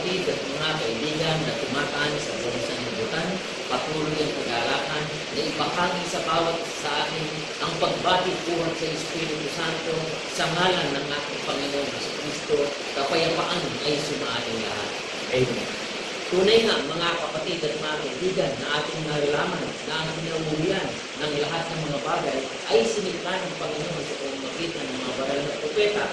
kapatid at mga kaibigan na tumataan sa buong sanlibutan, patuloy ang pag-aalakan na ibahagi sa bawat sa atin ang pagbati buhat sa Espiritu Santo sa ngalan ng ating Panginoon Jesucristo, kapayapaan ay sumaating lahat. Amen. Tunay nga mga kapatid at mga kaibigan na ating nalalaman na ang pinangulian ng lahat ng mga bagay ay sinikla ng Panginoon sa pamamagitan ng mga banal na propeta.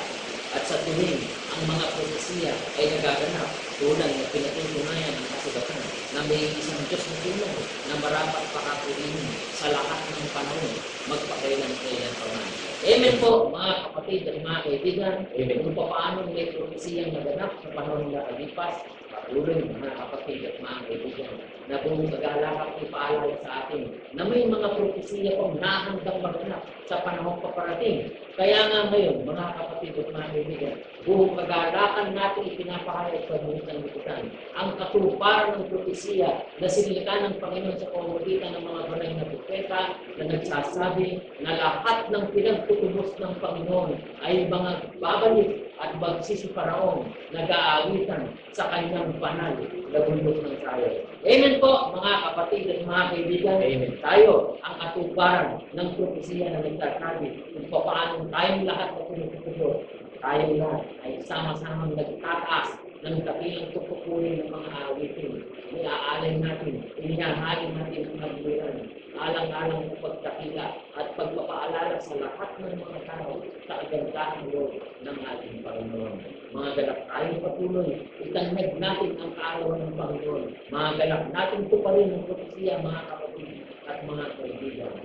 At sa tuwing ang mga propesiya ay nagaganap, tulad na pinatutunayan ng kasulatan na may isang Diyos na tulong na marapat pakapuinin sa lahat ng panahon, magpakailan-kailan pa man. Amen po, mga kapatid at mga kaibigan. Amen. Kung paano may propesiyang naganap sa panahon na nakalipas, patuloy mga kapatid at mga kaibigan, na buong pag-aalakap ay paalala sa atin na may mga propesiya pang nahandang maganap sa panahon paparating. Kaya nga ngayon, mga kapatid at mga kaibigan, buong pag-aalakan natin ipinapahayag sa buong sanlibutan ang katuparan ng propesiya na sinilika ng Panginoon sa pamamagitan ng mga banal na propeta na nagsasabi na lahat ng pinagtutubos ng Panginoon ay mga babalik at magsisiparaong nag-aawitan sa kanyang banal na bundok ng Zion. Amen po, mga kapatid at mga kaibigan. Amen. Tayo ang katuparan ng propesiya na nagsasabi kung paano tayong lahat na pinagtutubos. Tayo lahat ay sama-samang nagtataas ng dakilang tukukunin ng mga awitin. Iaalay natin, inihahalin natin ang nagbulan, alang-alang ng pagkakila at pagpapaalala sa lahat ng mga tao sa kagandahan loob ng ating Panginoon. Mga galak tayong patuloy, itangag natin ang kaalawan ng Panginoon. Mga galak natin tuparin ang propesiya, mga kapatid at mga kaibigan.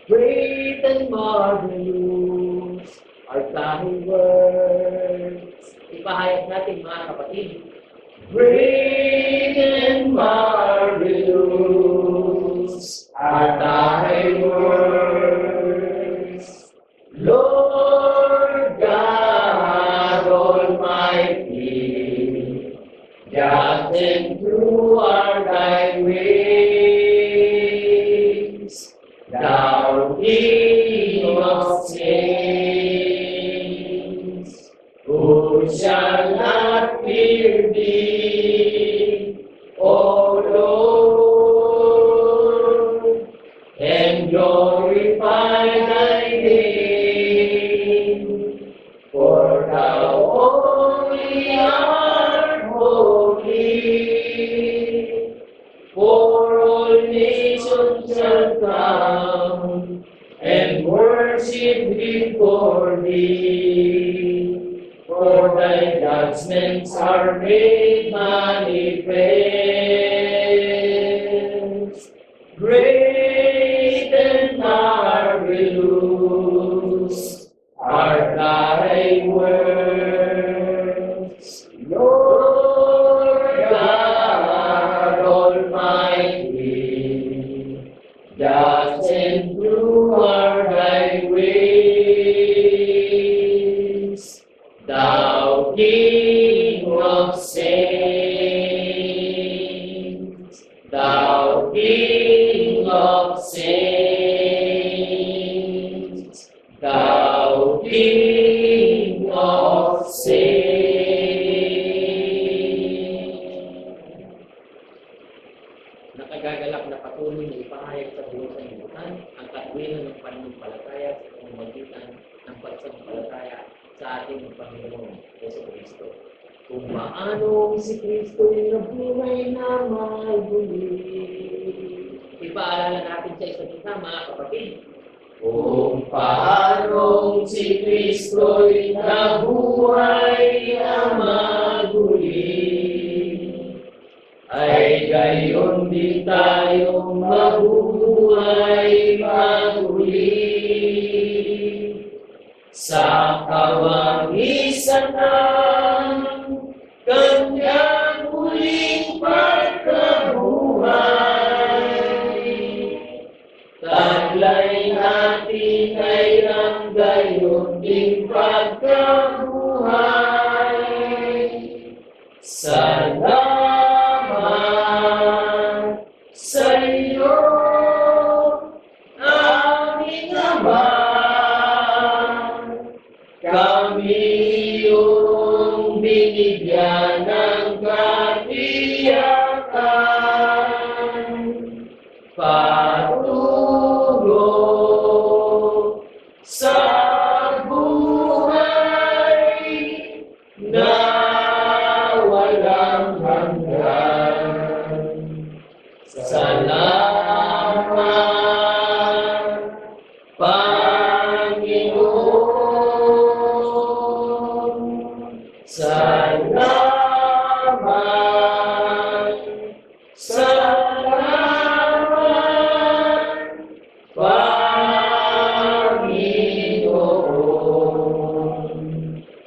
Great and marvelous are thy words. Ipahayag natin mga kapatid. Great and marvelous are thy words, Lord God Almighty. Just and true are thy ways, thou King of saints, who shall not fear thee, O Lord, and glorify thy name, for thou only art holy, for all nations shall come and worship before thee. For thy judgments are made manifest. Great and marvelous are thy words, Lord God Almighty. Just and true are thy ways, thou King of saints, thou King of saints, thou King of saints. Nakagagalak na patuloy na ipahayag sa buong sanlibutan ang katwiran ng pananampalataya sa pamamagitan ng pagsampalataya sa ating Panginoon Jesucristo. Kung paano si Kristo yung nabuhay na maguli. Ipaalala natin sa isa't isa, mga kapatid. Kung paano si Kristo yung nabuhay na maguli, ay gayon din tayong mabuhay maguli. Sa kawangisan ng kanyang huling pagkabuhay, taglay natin ay ang gayon ding pagkabuhay. Salamat sa iyo, aming Ama. Kami yung binigyan ng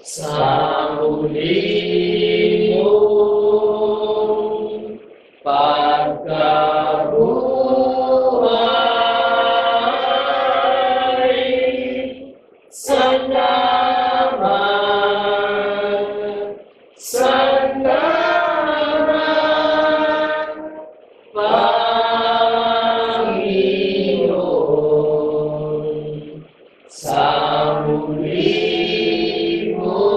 Sa muli mong pagkabuhay, salamat, salamat, Panginoon, sa muli mong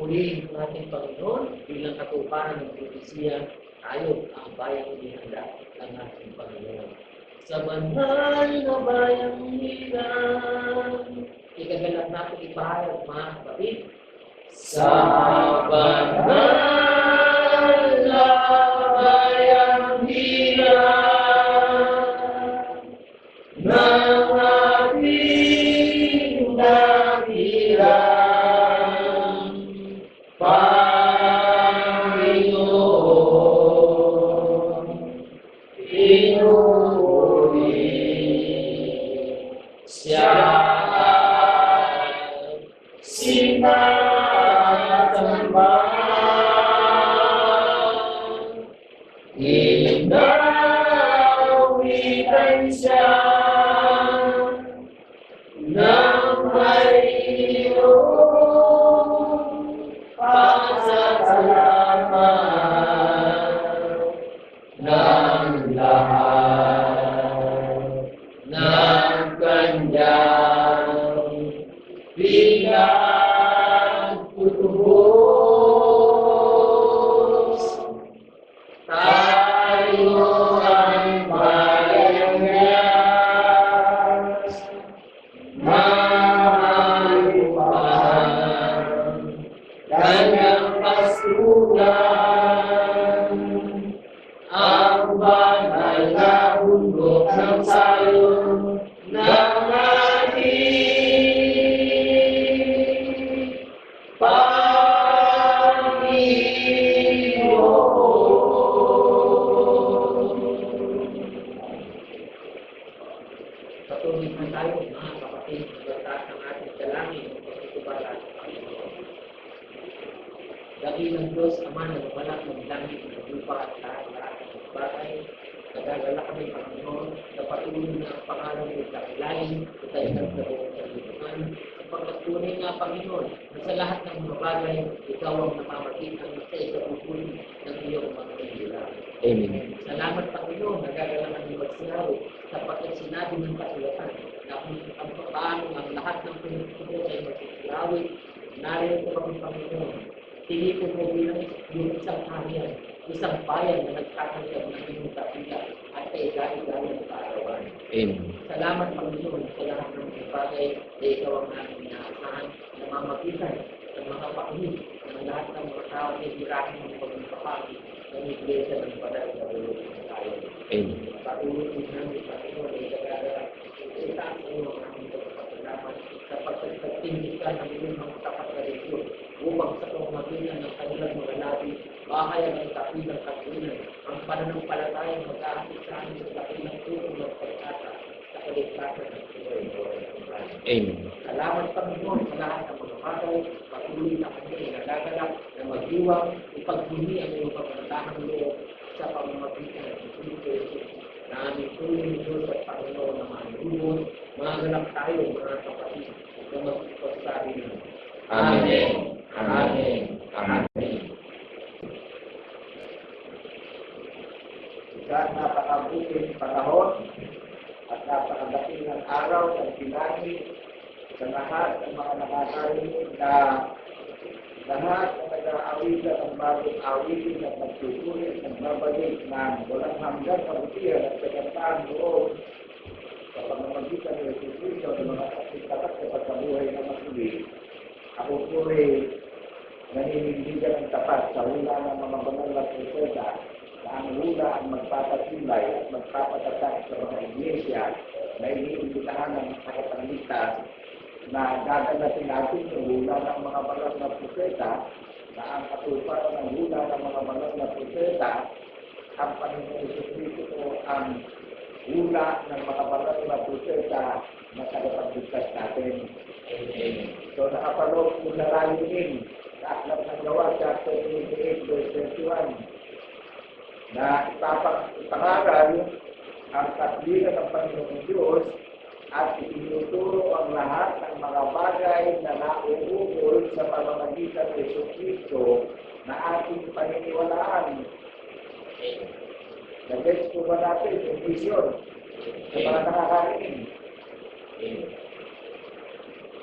Uli ng ating Panginoon bilang katuparan ng propesiya, tayo ang bayang inihanda ng ating Panginoon. Sa banal na bayang hirang, ikaganap natin ipahayag, mga kapatid. Sa banal na bayang hirang, ng ating dakilang Panginoon, pinuri siya sinasamba, inawitan siya ng mayroong pasasalamat ng lahat ng kanyang pinagtutubos. Tayo ang bayang niya, mahalupang kanyang pastulan, ang banal na bundok ng Sion ng ating Patuloy na tayo, mga kapatid, pagkataas ng ating dalangin at pagkutubala sa Panginoon. Dakilang Diyos, Ama na lumalak ng langit ng lupa at lahat-lahat ng bagay, nagagala kami, Panginoon, na patuloy na ang pangalan ng dakilain at ay nagkaroon sa lipunan. Sapagkat tunay nga, Panginoon, na sa lahat ng mga bagay, ikaw ang namamagitan sa ikabubuhay ng iyong mga kaibigan. Amen. Salamat, Panginoon, nagagala kami magsinawi sapagkat sinabi ng kasulatan na kung paano ang lahat ng pinagtutupo ay magsisilawi, narito kami, Panginoon. Tinipon mo bilang yung isang harian, isang bayan na nagtatanggap ng iyong kapila at kailangan ng kaarawan. Amen. Salamat, Panginoon, sa lahat ng mga bagay na ikaw ang aming inaasahan na mamagitan ng mga pakinig ng lahat ng mga tao na hirahin ng pagpapakit ng iglesia ng Banal na Ulo ng tayo. Amen. Patuloy din namin, Panginoon, ay nagagala itaas sa iyo ang aming pagpapasalamat sapagkat nagtindig ka ng iyong mga tapat na leksyon upang sa pamamagitan ng kanilang mga labi, bahayan ang kapilang katulan, ang pananampalatayang mag-aakit sa amin sa kapilang tulong ng pagkata sa kaligtasan ng Panginoon. Amen. Salamat, Panginoon, sa lahat ng mga bagay, patuloy na kami ay nagagalak na magdiwang, ipagbuni ang iyong pagkatahang loob sa pamamagitan ng Kristo Jesus. Na aming tuloy ng Diyos at Panginoon na manulubon, mga ganap tayo, mga kapatid, na magpagsabi na. Amen. Amen. Amen. Sa napakabuting panahon at napakadating ng araw ng pinani sa lahat ng mga nakakarinig na lahat na nag-aawitan ng bagong awitin at nagsusulit ng babalik ng walang hanggang kabutihan at kagandahan loob sa pamamagitan ng Jesus Cristo ng mga kapistakat sa pagkabuhay na masuli. Ako po ay naninindigan ng tapat sa hula ng mga banal na propeta na ang hula ang magpapatilay at magpapatatag sa mga iglesia na iniimbitahan ng nakapangligtas na gaganatin natin yung hula ng mga banal na propeta na ang katuparan ng hula ng mga banal na propeta, ang Panginoon Jesucristo po ang hula ng mga banal na propeta na tagapagligtas natin. Amen. So nakapaloob po na layunin sa Aklat ng Gawa, chapter 28, verse 21, na ipangaral ang katwiran ng Panginoong Diyos at itinuturo ang lahat ng mga bagay na nauukol sa pamamagitan ng Jesucristo na ating paniniwalaan. Nag-gets po ba natin yung vision sa mga nakakarinig?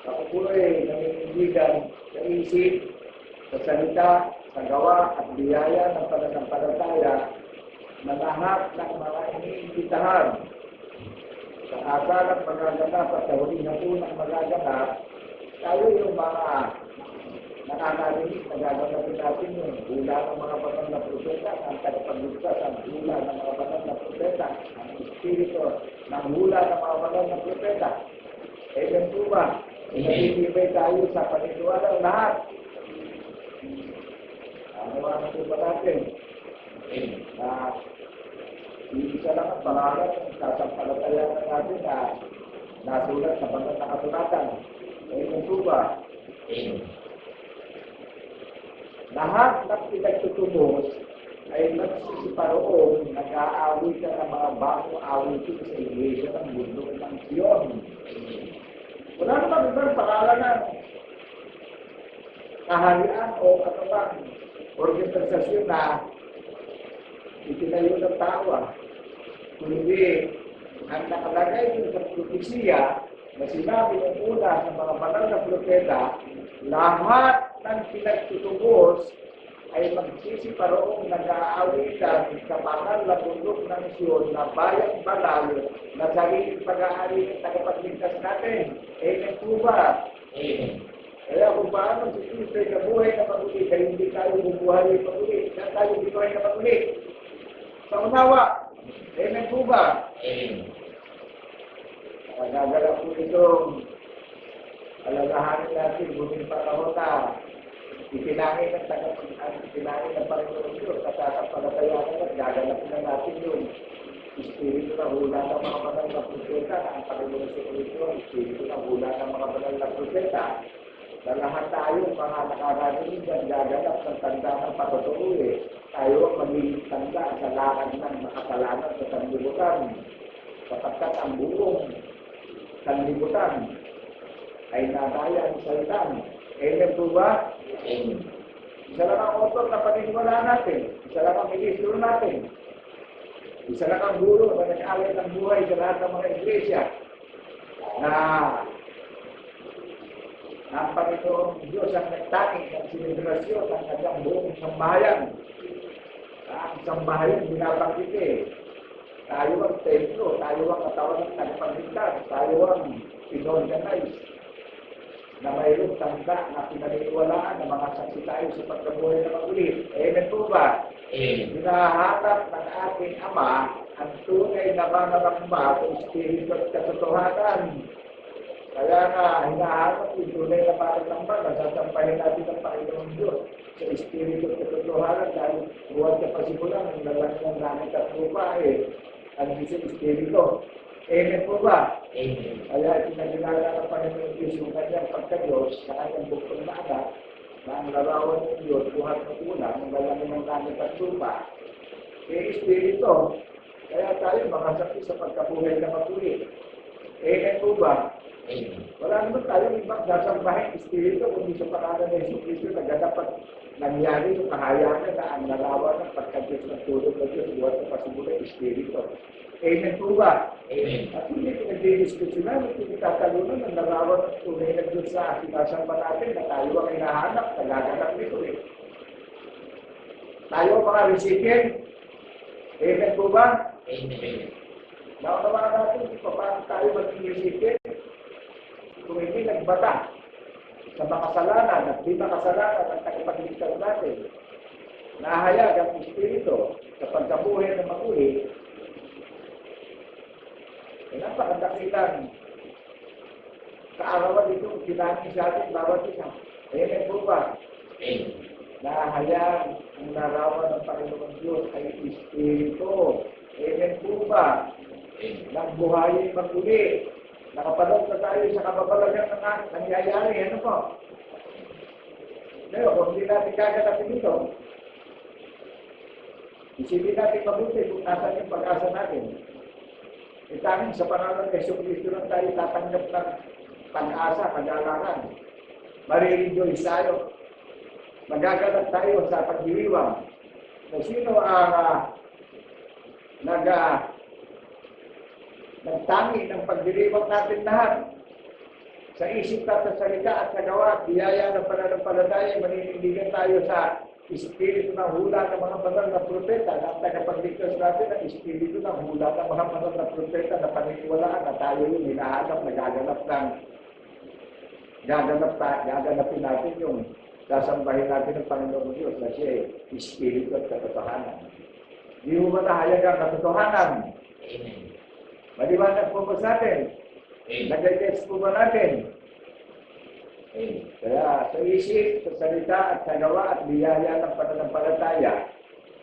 Ako po ay naninindigan sa isip, sa salita, sa gawa at biyaya ng pananampalataya na lahat ng mga iniimbitahan sa asalang magaganap at sa huli na unang magaganap, tayo yung mga nakakarinig na gaganapin natin yung hula ng mga banal na propeta, ang tagapagligtas, ang hula ng mga banal na propeta, ang espiritu ng hula ng mga banal na propeta. Amen po ba? Nagtitibay tayo sa paniniwala ng lahat. Ano ang po ba natin? Na isa lang ang pangalan ng sasampalatayan natin na nasulat sa banal na kasulatan. Amen po ba? Lahat ng pinagtutubos ay nagsisiparoon, nag-aawit ka ng mga bagong awitin sa iglesia ng mundo ng Sion. Wala naman ibang pangalan ng kaharian o katapang organisasyon na itinayo ng tao. Kundi ang nakalagay din sa propesiya na sinabi ng una sa mga banal na propeta, lahat ng pinagtutubos ay magsisiparoong nag-aawitan sa banal na bundok ng Sion na bayang banal na sariling pag-aari ng tagapagligtas natin. Amen po ba? Amen. Kaya kung paano si Kristo ay nabuhay na pag-uli, kaya hindi tayo bubuhay na pag-uli, kaya tayo bubuhay na pag-uli. Sa unawa, amen po ba? Amen. Nagagala po itong alalahanin natin, buting panahon na itinangin ng itinangin ng Panginoon Diyos at sasampalatayanan at gaganapin na natin yung espiritu na hula ng mga banal na propeta na ang Panginoon Jesucristo, espiritu na hula ng mga banal na propeta na lahat tayo, mga nakakarinig at gaganap ng tanda ng patutuloy, tayo ang magiging tanda sa lakad ng makasalanan sa sanlibutan, sapagkat ang buong sanlibutan ay nadaya ang salitan. Amen po ba? Amen. Isa lang ang author na paniniwalaan natin. Isa lang ang ministro natin. Isa lang ang guro na nag-alay ng buhay sa lahat ng mga iglesia na ang Panginoon Diyos ang nagtanging ng selebrasyon ng kanyang buong sambahayan. Ang sambahayan binabanggit tayo ang templo, tayo ang katawan ng tagapagligtas, tayo ang inorganize na mayroong tanda na pinaniniwalaan ng mga saksi tayo sa pagkabuhay na mag-ulit. Amen po ba? Amen. Hinahanap ng ating Ama ang tunay na manaramba kung espiritu at katotohanan. Kaya nga, hinahanap yung tunay na manaramba na sasampahin natin ng Panginoon Diyos sa espiritu at katotohanan dahil buwan ka pasimulan ng lalaki ng langit at lupa ang isang espiritu. Amen po ba? Amen. Kaya itinagilala ng Panginoon Diyos yung kanyang pagka-Diyos na kanyang buktong na anak na ang larawan ng Diyos buhat ng una ng lalaki ng langit at lupa. Espiritu. Kaya tayo makasakit sa pagkabuhay na matuloy. Amen po ba? Amen. Wala naman tayong ibang sasambahin espiritu kundi sa pangalan ng Jesucristo na dapat nangyari yung kahayanan na ang larawan ng pagka-Diyos ng tulog ng Diyos buhat ng pasimulay espiritu. Amen po ba? Amen. At hindi pinag-diskusyonan, hindi tatalunan ng larawan ng tunay ng Diyos sa sinasamba natin na tayo ang hinahanap, nagaganap nito Tayo mga recipient. Amen po ba? Amen. Naunawaan natin kung paano tayo maging recipient kung hindi nagbata sa makasalanan at di makasalanan ang tagapagligtas natin. Nahayag ang Espiritu sa pagkabuhay ng mag-uli. Napakadakilang kaarawan ito, kinangin sa atin bawat isa. Amen po ba? Amen. na hayang ang larawan ng Panginoon Diyos ay Espiritu. Amen po ba? Nang buhayin maguli. Nakapanood na tayo sa kababalagan ng nangyayari. Ano po? Ngayon, kung hindi natin gaganapin ito, isipin natin mabuti kung nasan yung pag-asa natin. Itangin sa pangalan ng Jesucristo lang tayo tatanggap ng pag-asa, kagalangan. Marirejoice tayo. Magaganap tayo sa pagdiriwang. Na sino ang nagtangi ng pagdiriwang natin lahat. Sa isip at sa salita at sa gawa, biyaya ng pananampalataya, maninindigan tayo sa Espiritu ng hula ng mga banal na propeta na ang tagapagligtas natin ang Espiritu ng hula ng mga banal na propeta na paniniwalaan na tayo yung hinahanap na gaganapin natin yung sasambahin natin ng Panginoon Diyos na siya Espiritu at katotohanan. Di mo ba nahayag ang katotohanan? Amen. Maliwanag po ba sa atin? Nag-gets po ba natin? Kaya sa isip, sa salita at sa gawa at biyaya ng pananampalataya,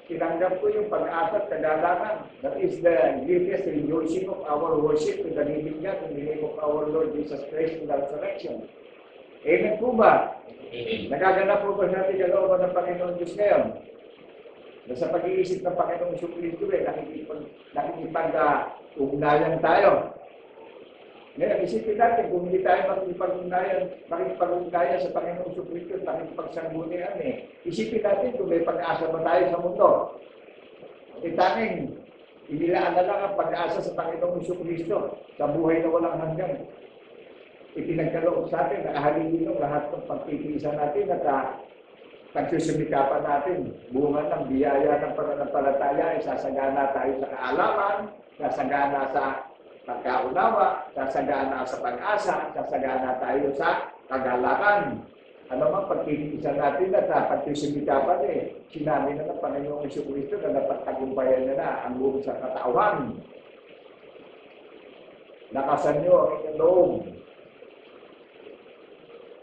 tinanggap ko yung pag-asa at kagalangan. That is the greatest rejoicing of our worship to the living God in the name of our Lord Jesus Christ in the resurrection. Amen po ba? Nagaganap po ba natin kalooban ng Panginoon Diyos ngayon? Na sa pag-iisip ng Panginoong Jesucristo nakikipag-ugnayan tayo. Ngayon, isipin natin kung hindi tayo makikipag-ugnayan sa Panginoong Jesucristo at nakikipagsangunian isipin natin kung may pag-asa ba tayo sa mundo. Itanging, inilaan na lang ang pag-asa sa Panginoong Jesucristo sa buhay na walang hanggan. Ipinagkaloob sa atin, nakahalilin lahat ng pagtitiisan natin at pagsusumikapan natin. Bunga ng biyaya ng pananampalataya ay sasagana tayo sa kaalaman, sasagana sa pagkaunawa, sasagana sa pag-asa, sasagana tayo sa kagalakan. Ano mang pagtitiisan natin at pagsusumikapan sinabi na ng Panginoong Jesucristo na napagtagumpayan niya na ang buong sa katawan. Lakasan niyo ang inyong loob.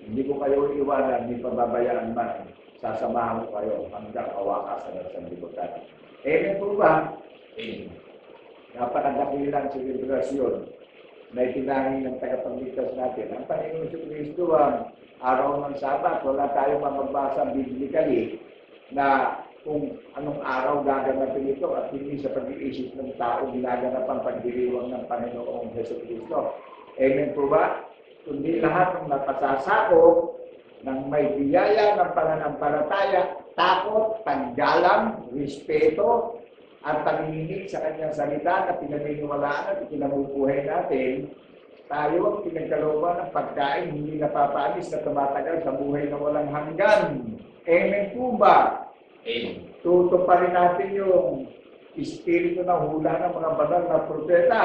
Hindi ko kayo iwanan, hindi pababayaan man. Sasamahan ko kayo hanggang awakasan ng sanlibutan. Amen po ba? Amen. Napakadakilang selebrasyon na itinangin ng tagapagligtas natin. Ang Panginoon Jesucristo ang araw ng Sabat. Wala tayong magbasa biblically na kung anong araw gaganapin ito at hindi sa pag-iisip ng tao ginaganap ang pagdiriwang ng Panginoong Jesucristo. Amen po ba? Kundi lahat ng napasasakop ng may biyaya ng pananampalataya, takot, paggalang, respeto, at pag-inig sa kanyang salita na pinaniniwalaan at pinamumuhay natin, tayo ang pinagkalooban ng pagkain hindi napapalis na tumatagal sa buhay na walang hanggan. Amen po ba? Amen. Tutuparin natin yung espiritu ng hula ng mga banal na propeta.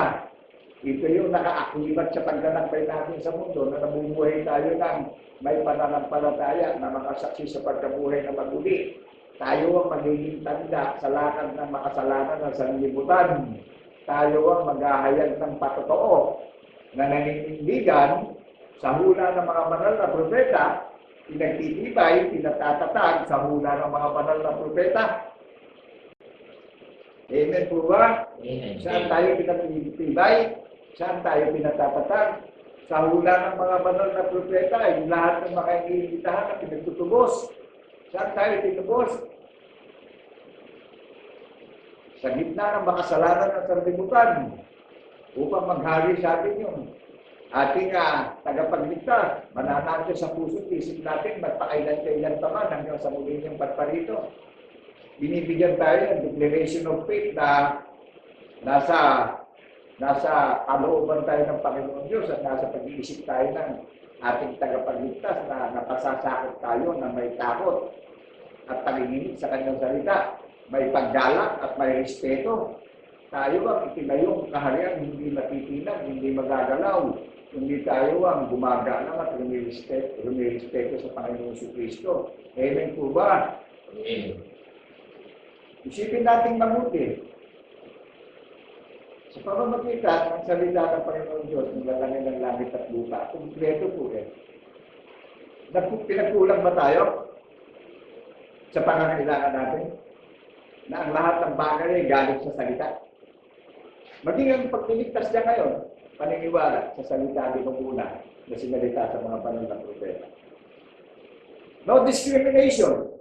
Ito yung nakaakibat sa paglalakbay natin sa mundo na namumuhay tayo ng may pananampalataya na makasaksi sa pagkabuhay na maguli. Tayo ang magiging tanda sa lakad ng makasalanan ng sanlibutan. Tayo ang maghahayag ng patotoo na naninindigan sa hula ng mga banal na propeta, pinagtitibay, pinatatatag sa hula ng mga banal na propeta. Amen po ba? Amen. Saan tayo pinagtitibay? Saan tayo pinatatatag? Sa hula ng mga banal na propeta ay lahat ng mga iniimbitahan na pinagtutubos. Saan tayo tinubos? Sa gitna ng makasalanan ng sanlibutan upang maghari sa atin yung ating tagapagligtas. Mananatyo sa puso't isip natin, magpakailan-kailan pa man hanggang sa muli niyang pagparito. Binibigyan tayo ng declaration of faith na nasa kalooban tayo ng Panginoon Diyos at nasa pag-iisip tayo ng ating tagapagligtas na napasasakot tayo na may takot at panginginig sa kanyang salita, may paggalang at may respeto. Tayo ang itinayong kaharian, hindi matitinag, hindi magagalaw. Hindi tayo ang gumagalang at rumirespeto sa Panginoon Jesucristo. Amen po ba? Amen. Isipin natin mabuti. Sa pamamagitan ng salita ng Panginoon Diyos, nilalangin ng langit at lupa, kumpleto po Pinagkulang ba tayo? sa pangangailangan natin? Na ang lahat ng bagay ay galing sa salita. Maging ang pagliligtas niya ngayon, paniniwala sa salita ni Panguna na sinalita sa mga panahon ng propeta. No discrimination.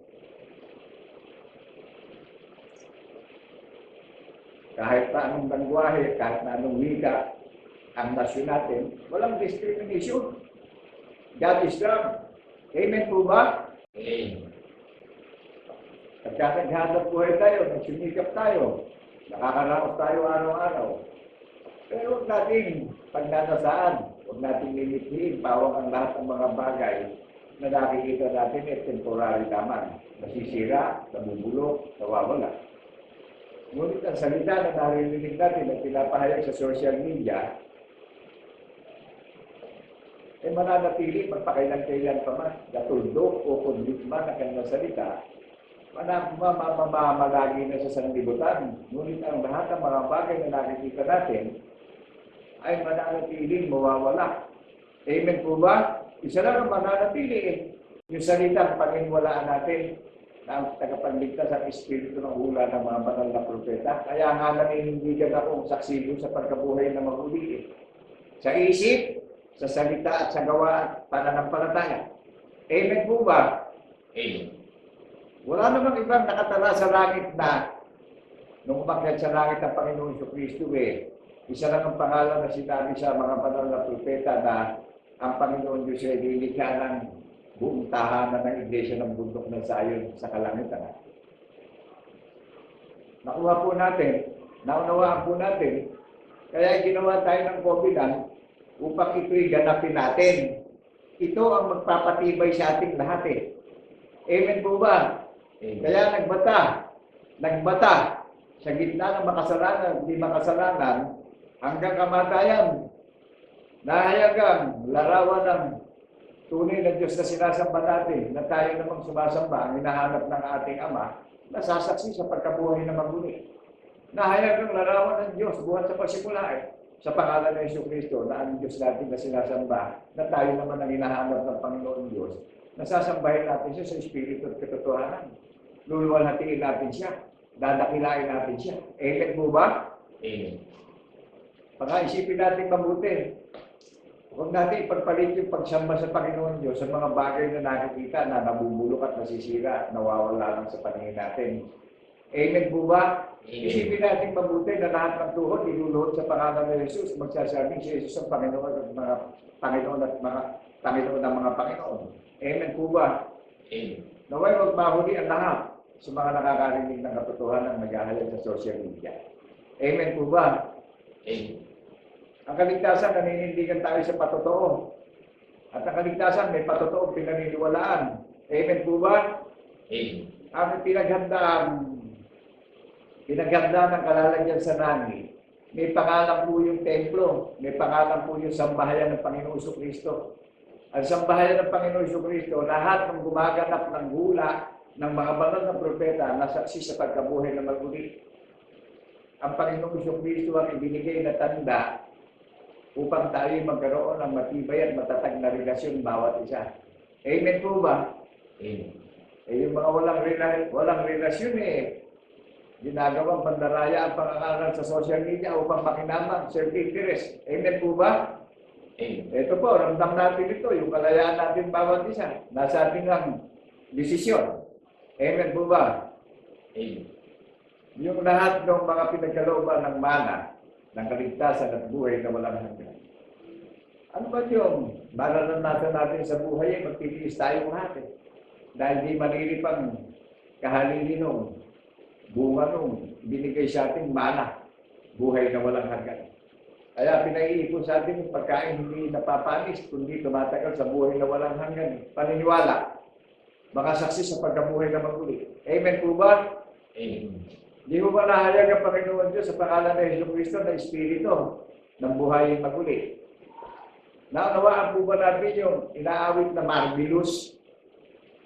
Kahit na anong lengguwahe, kahit na anong wika, ang nasyon natin, walang discrimination. God is God. Amen po ba? Amen. Pagka naghanap buhay tayo, nagsumikap tayo, nakakaraos tayo araw-araw. Pero huwag natin pagnanasaan, huwag natin limitiin, bawang ang lahat ng mga bagay na nakikita natin ay temporary lamang. Nasisira, nabubulok, nawawala. Ngunit ang salita na narinig natin at pinapahayag sa social media, ay mananatili magpakailan-kailan pa man, natuldok o kundit man ang kanyang salita, mamamalagi na sa sanlibutan. Ngunit ang lahat ng mga bagay na nakikita natin ay mananatiling mawawala. Amen po ba? Isa lang ang mananatili yung salita ng paniniwalaan natin na ang tagapagligtas ang espiritu ng hula ng mga banal na propeta. Kaya nga naninindigan akong saksi sa pagkabuhay na maguli. Sa isip, sa salita at sa gawa at pananampalataya. Amen po ba? Amen. Wala namang ibang nakatala sa langit na nung umakyat sa langit ang Panginoon Jesucristo isa lang ang pangalan na sinabi sa mga banal na propeta na ang Panginoon Diyos ay lilikha ng buong tahanan ng iglesia ng bundok ng Zion sa kalangitan. Nakuha po natin, naunawaan po natin, kaya ginawa tayo ng COVID-19 upang ito'y ganapin natin. Ito ang magpapatibay sa ating lahat Amen po ba? Amen. Kaya nagbata sa gitna ng makasalanan, hindi makasalanan, hanggang kamatayan, nahayagang larawan ng tunay na Diyos na sinasamba natin, na tayo namang sumasamba, ang hinahanap ng ating Ama, nasasaksi sa pagkabuhay na maguni. Nahayagang larawan ng Diyos buhat sa pasimula sa pangalan ng Jesucristo na ang Diyos natin na sinasamba, na tayo naman ang hinahanap ng Panginoon Diyos, nasasambahin natin siya sa Espiritu at katotohanan. Luluwalhatiin natin siya, dadakilain natin siya. Amen po ba? Amen. Pag-isipin natin mabuti. Huwag natin ipagpalit yung pagsamba sa Panginoon Diyos sa mga bagay na nakikita na nabubulok at nasisira, nawawala lang sa paningin natin. Amen po ba? Amen. Isipin natin mabuti na lahat ng tuhod iluluhod sa pangalan ng Jesus, magsasabing si Jesus ang Panginoon at mga Panginoon at mga Panginoon ng mga Panginoon. Amen po ba? Amen. Naway huwag mahuli ang lahat sa mga nakakarinig ng katotohanan ng naghahayag sa social media. Amen po ba? Amen. Ang kaligtasan, naninindigan tayo sa patotoo. At ang kaligtasan, may patotoo pinaniniwalaan. Amen po ba? Amen. Ang pinaghandaan ng kalalagyan sa langit, may pangalan po yung templo, may pangalan po yung sambahayan ng Panginoon Jesucristo. Ang sambahayan ng Panginoon Jesucristo, lahat ng gumaganap ng hula ng mga banal na propeta na saksi sa pagkabuhay na maguli. Ang Panginoong Jesucristo ang ibinigay na tanda upang tayo magkaroon ng matibay at matatag na relasyon bawat isa. Amen po ba? Amen. Yung mga walang relasyon ginagawang bandaraya ang pangangaral sa social media upang makinamang self-interest. Amen po ba? Amen. Ito po, ramdam natin ito, yung kalayaan natin bawat isa. Nasa ating ang desisyon. Amen po ba? Amen. Yung lahat ng mga pinagkalooban ng mana, ng kaligtasan at buhay na walang hanggan. Ano ba yung mararanasan natin sa buhay? Magtitiis tayo lahat Dahil di manilipang kahalilinong bunga nung binigay sa ating mana, buhay na walang hanggan. Kaya pinaiipon sa atin yung pagkain hindi napapanis, kundi tumatagal sa buhay na walang hanggan. Paniniwala, makasaksi sa pagkabuhay na maguli. Amen po ba? Amen. Di mo ba nahayag ang Panginoon Diyos sa pangalan ng Jesucristo na Espiritu ng buhay maguli? Naunawaan po ba natin yung inaawit na marvelous,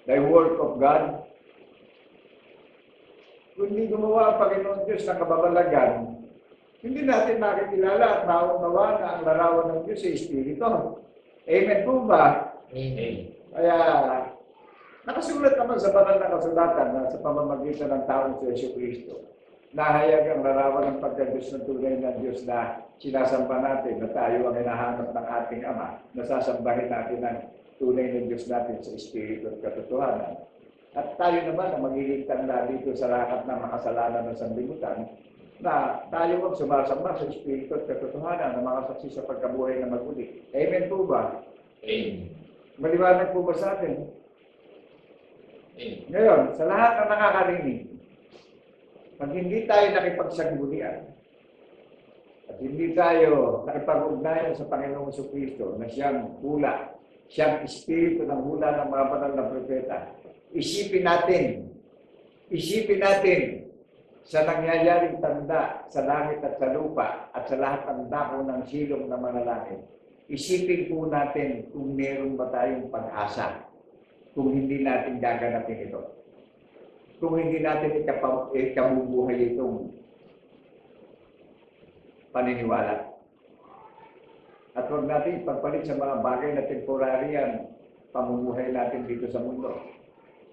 the work of God? Kung hindi gumawa ang Panginoon Diyos ng kababalagan, hindi natin makikilala at maunawa na ang larawan ng Diyos sa Espiritu. Amen po ba? Amen. Kaya, Nakasulat naman sa banal na kasulatan na sa pamamagitan ng taong si Yesu Cristo, nahayag ang larawan ng pagka-Diyos ng tunay na Diyos na sinasamba natin, na tayo ang hinahanap ng ating Ama, nasasambahin natin ang tunay na Diyos natin sa Espiritu at katotohanan. At tayo naman ang magiging na dito sa lahat ng makasalanan ng sanlibutan, na tayo ang sumasamba sa Espiritu at katotohanan ng mga saksi sa pagkabuhay na maguli. Amen po ba? Amen. Maliwanag po ba sa atin? Amen. Ngayon, sa lahat ng nakakarinig, pag hindi tayo nakipagsagulian at hindi tayo nakipag-ugnayan sa Panginoong Jesucristo na siyang hula, siyang espiritu ng hula ng mga banal na propeta, isipin natin sa nangyayaring tanda sa langit at sa lupa at sa lahat ng dako ng silong na manalangin. Isipin po natin kung meron ba tayong pag-asa kung hindi natin gaganapin ito. Kung hindi natin ikabubuhay itong paniniwala. At huwag natin ipagpalit sa mga bagay na temporary ang pamumuhay natin dito sa mundo.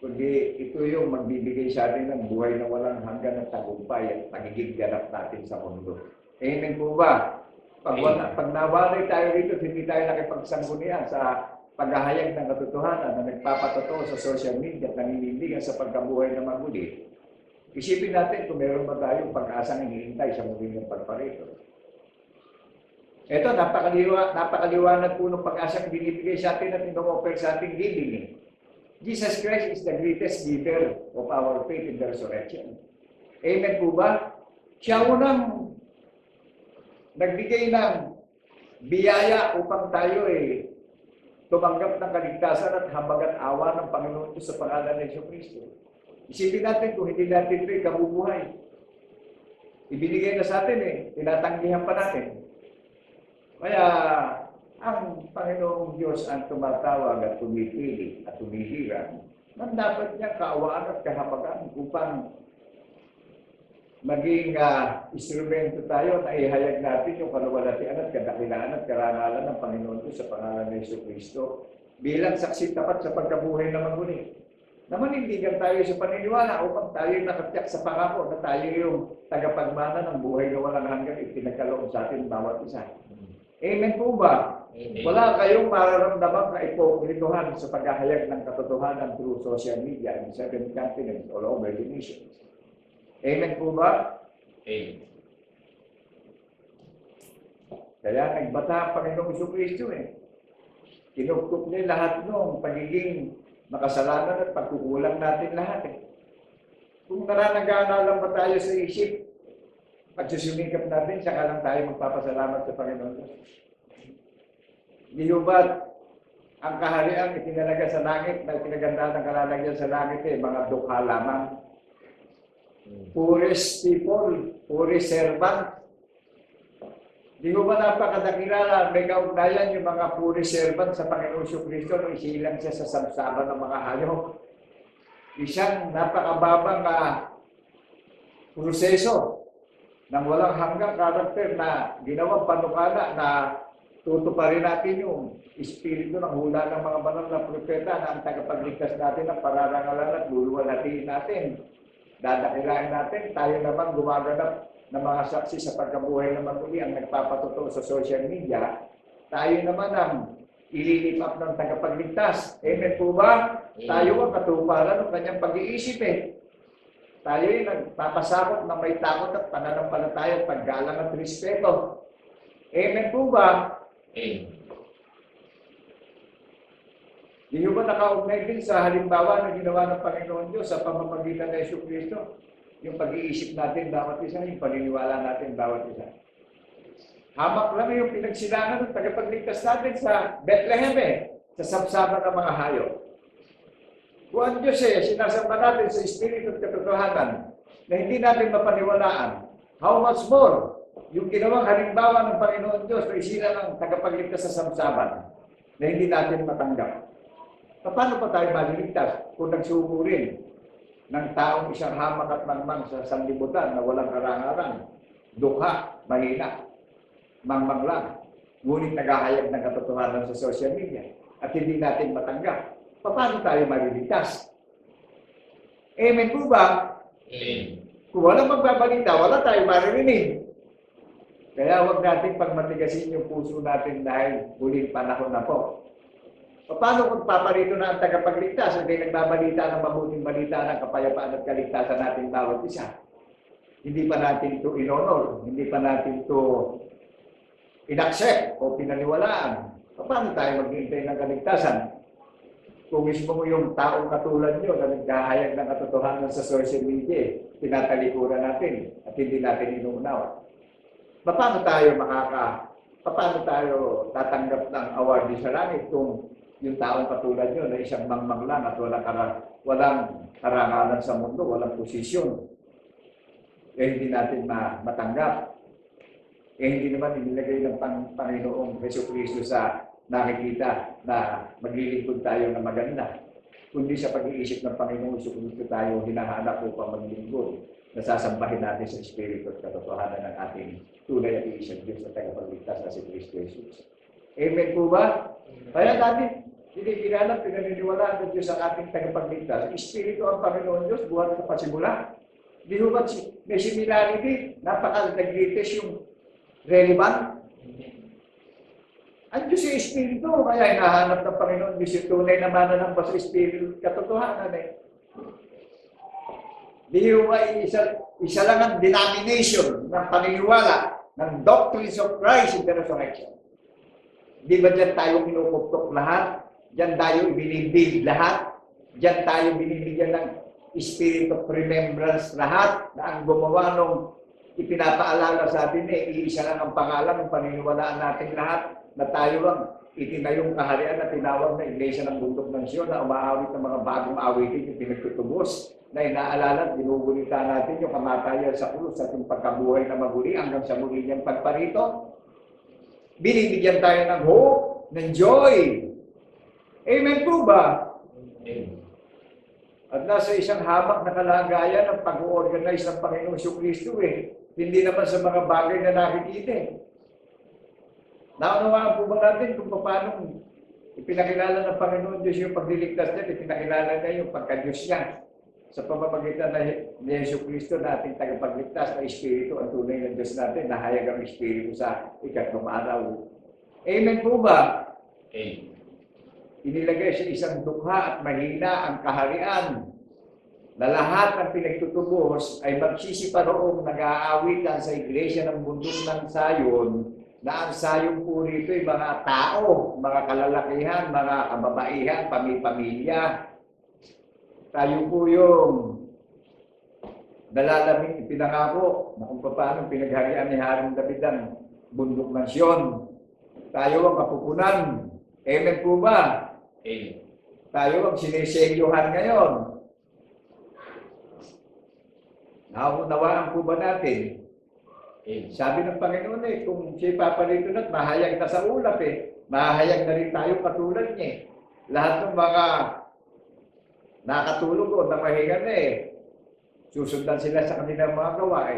Kundi ito yung magbibigay sa atin ng buhay na walang hanggan at tagumpay at pagiging ganap natin sa mundo. Amen po ba? Pag nawalay tayo dito, hindi tayo nakipagsanggunian sa paghahayag ng katotohanan na nagpapatotoo sa social media at naninindigan sa pagkabuhay na maguli, isipin natin kung meron ba tayong pag-asang hinihintay sa muling ng pagparito. Ito, napakaliwanag po ng pag-asang binibigay sa atin at ino-offer sa ating giving. Jesus Christ is the greatest giver of our faith in the resurrection. Amen po ba? Siya unang nagbigay ng biyaya upang tayo tumanggap ng kaligtasan at habag at awa ng Panginoon Diyos sa pangalan ng Jesucristo. Isipin natin kung hindi natin ito'y kabubuhay. Ibinigay na sa atin tinatanggihan pa natin. Kaya ang Panginoong Diyos ang tumatawag at tumipili at tumihirang nang dapat niya kaawaan at kahabagan upang maging instrumento tayo na ihayag natin yung kaluwalhatian at kadakilaan at karangalan ng Panginoon Diyos sa pangalan ng Jesucristo bilang saksi tapat sa pagkabuhay na maguli. Namanindigan tayo sa paniniwala upang tayo nakatiyak sa pangako na tayo yung tagapagmana ng buhay na walang hanggan ipinagkaloob sa atin bawat isa. Amen po ba? Amen. Wala kayong mararamdaman na ipokrituhan sa paghahayag ng katotohanan through social media in 7 continents all over the nations. Amen po ba? Amen. Kaya nagbata ang Panginoong Jesucristo Kinuktok niya lahat ng pagiging makasalanan at pagkukulang natin lahat Kung nananagana lang ba tayo sa isip, pagsusumikap natin, saka lang tayo magpapasalamat sa Panginoon. Di ba't ang kaharian itinalaga sa langit na itinaganda ng kalalagyan sa langit mga dukha lamang. Poorest people, poorest servant. Di ba napakadakilala, may kaugnayan yung mga poorest servant sa Panginoon Jesucristo nung isilang siya sa sabsaban ng mga hayop. Isang napakababang proseso ng walang hanggang karakter na ginawang panukala na tutuparin natin yung espiritu ng hula ng mga banal na propeta na ang tagapagligtas natin ng pararangalan at luluwalhatiin natin. Dadakilain natin, tayo naman gumaganap ng mga saksi sa pagkabuhay ng maguli ang nagpapatotoo sa social media. Tayo naman ang ililipap ng tagapagligtas. Amen po ba? Amen. Tayo ang katuparan ng kanyang pag-iisip Tayo ay nagpapasakot na may takot at pananampalataya at paggalang at respeto. Amen po ba? Amen. Di ba nakaugnay din sa halimbawa na ginawa ng Panginoon Diyos sa pamamagitan ng Jesucristo? Yung pag-iisip natin bawat isa, yung paniniwala natin bawat isa. Hamak lang yung pinagsilangan ng tagapagligtas natin sa Bethlehem sa sabsaban ng mga hayop. Kung ang Diyos sinasamba natin sa Espiritu at katotohanan na hindi natin mapaniwalaan, how much more yung ginawang halimbawa ng Panginoon Diyos na isila ng tagapagligtas sa sabsaban na hindi natin matanggap. Paano pa tayo maliligtas kung nagsugo rin ng taong isang hamak at mangmang sa sanlibutan na walang karangalan, dukha, mahina, mangmang lang, ngunit naghahayag ng katotohanan sa social media at hindi natin matanggap. paano tayo mariligtas? Amen po ba? Amen. Kung walang magbabalita, wala tayong maririnig. Kaya huwag natin pagmatigasin yung puso natin dahil huling panahon na po. Paano kung paparito na ang tagapagligtas? Hindi nagbabalita ng mabuting balita ng kapayapaan at kaligtasan natin bawat isa. Hindi pa natin ito inonor, hindi pa natin ito inaccept o pinaniwalaan. Paano tayo maghintay ng kaligtasan? Kung mismo yung taong katulad nyo na naghahayag ng katotohanan sa social media, tinatalikuran natin at hindi natin inuunawa. Paano tayo tatanggap ng award sa langit kung yung taong katulad nyo na isang mangmang lang at walang karangalan sa mundo, walang posisyon, hindi natin matanggap. Hindi naman inilagay ng Panginoong Jesucristo sa nakikita na maglilingkod tayo na maganda. Kundi sa pag-iisip ng Panginoong Jesucristo tayo hinahanap upang maglingkod. Nasasambahin natin sa Espiritu at katotohanan ng ating tunay at iisang Diyos at tagapagligtas na si Kristo Jesus. Amen po ba? Kaya natin, pinaniniwalaan, pinaniniwalaan ng Diyos ang ating tagapagligtas. Espiritu ang Panginoon Diyos, buhat sa pasimula. Di ba may similarity? Napaka-greatest yung relevant. Ang Diyos yung Espiritu, kaya hinahanap ng Panginoon Diyos yung tunay na mananamba sa Espiritu katotohanan eh. Di ba isa lang ang denomination ng paniniwala ng doctrines of Christ in the resurrection. Di ba dyan tayo pinupuktok lahat? Dyan tayo binibig lahat? Dyan tayo binibigyan ng spirit of remembrance lahat na ang gumawa nung ipinapaalala sa atin iisa lang ang pangalan ng paniniwalaan natin lahat na tayo lang itinayong kaharian na tinawag na Iglesia ng Bundok ng Sion na umaawit ng mga bagong awitin yung pinagtutubos na inaalala at binubulita natin yung kamatayan sa krus at yung pagkabuhay na maguli hanggang sa muli niyang pagparito. Binibigyan tayo ng hope, ng joy. Amen po ba? Amen. At nasa isang hamak na kalagayan ng pag-organize ng Panginoong Kristo Hindi naman sa mga bagay na nakikita Naunawaan po ba natin kung paano ipinakilala ng Panginoon Diyos yung pagliligtas niya, ipinakilala niya yung pagka-Diyos niya sa pamamagitan ni Yesu Kristo na ating tagapagligtas na Espiritu, ang tunay ng Diyos natin, nahayag ang Espiritu sa ikatlong araw. Amen po ba? Amen. Inilagay sa isang dukha at mahina ang kaharian na lahat ng pinagtutubos ay magsisiparoong nag-aawitan sa iglesia ng bundok ng Sayon na ang sayon po rito ay mga tao, mga kalalakihan, mga kababaihan, pamilya. Tayo po yung nalalamig pinangako na kung paano pinagharian ni Haring David ang bundok ng Sion. Tayo ang kapupunan. Amen po ba? Amen. Tayo ang siniselyuhan ngayon. Naunawaan po ba natin? Amen. Sabi ng Panginoon kung siya paparito na't mahayag na sa ulap mahayag na rin tayo katulad niya Lahat ng mga nakatulog o na mahinga na susundan sila sa kanilang mga gawa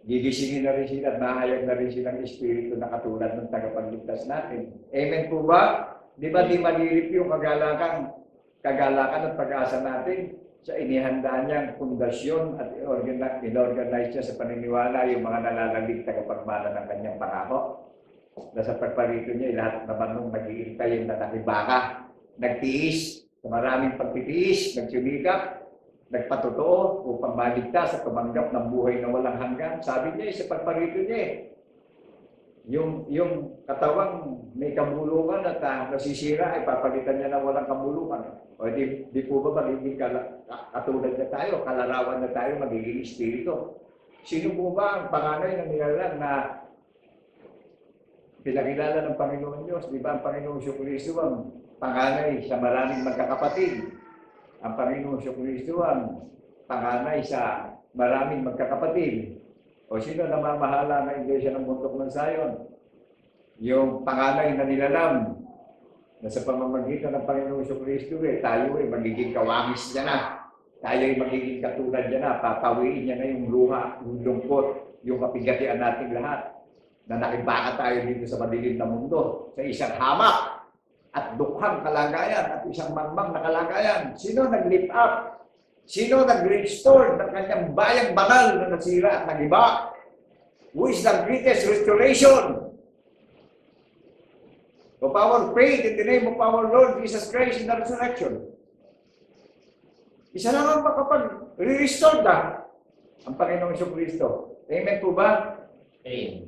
Gigisingin na rin sila at mahayag na rin silang espiritu na katulad ng tagapagligtas natin. Amen po ba? Di ba di malilip yung kagalakan at pag-asa natin sa inihanda niyang pundasyon at inorganize niya sa paniniwala yung mga nalalalig tagapagmana ng kanyang pangako. Na sa pagparito niya, lahat naman nung nag-iintay na nakibaka, nagtiis, sa maraming pagtitiis, nagsunikap, nagpatotoo upang maligtas at tumanggap ng buhay na walang hanggan. Sabi niya sa pagparito niya, yung katawang may kamulungan at nasisira ay papalitan niya na walang kamulungan. O di po ba magiging katulad na tayo, kalarawan na tayo, magiging espiritu? Sino po ba ang panganay ng nilalang na pinakilala ng Panginoon Diyos? Di ba ang Panginoong Jesucristo ang panganay sa maraming magkakapatid? Ang Panginoong Jesucristo ang panganay sa maraming magkakapatid. O sino namamahala ng Iglesia ng Bundok ng Sayon? Yung panganay na nilalam na sa pamamagitan ng Panginoong Jesucristo tayo magiging kawangis niya na. Tayo magiging katulad niya na. Papawiin niya na yung luha, yung lungkot, yung kapigatian natin lahat. Na nakibaka tayo dito sa madilim na mundo, sa isang hamak. at dukhang kalagayan at isang mangmang na kalagayan. Sino nag-lift up? Sino nag-restore ng kanyang bayang banal na nasira at nagiba? Who is the greatest restoration? Of our faith in the name of our Lord Jesus Christ in the resurrection. Isa lang ang makapag-restore na ang Panginoong Kristo. Amen po ba? Amen.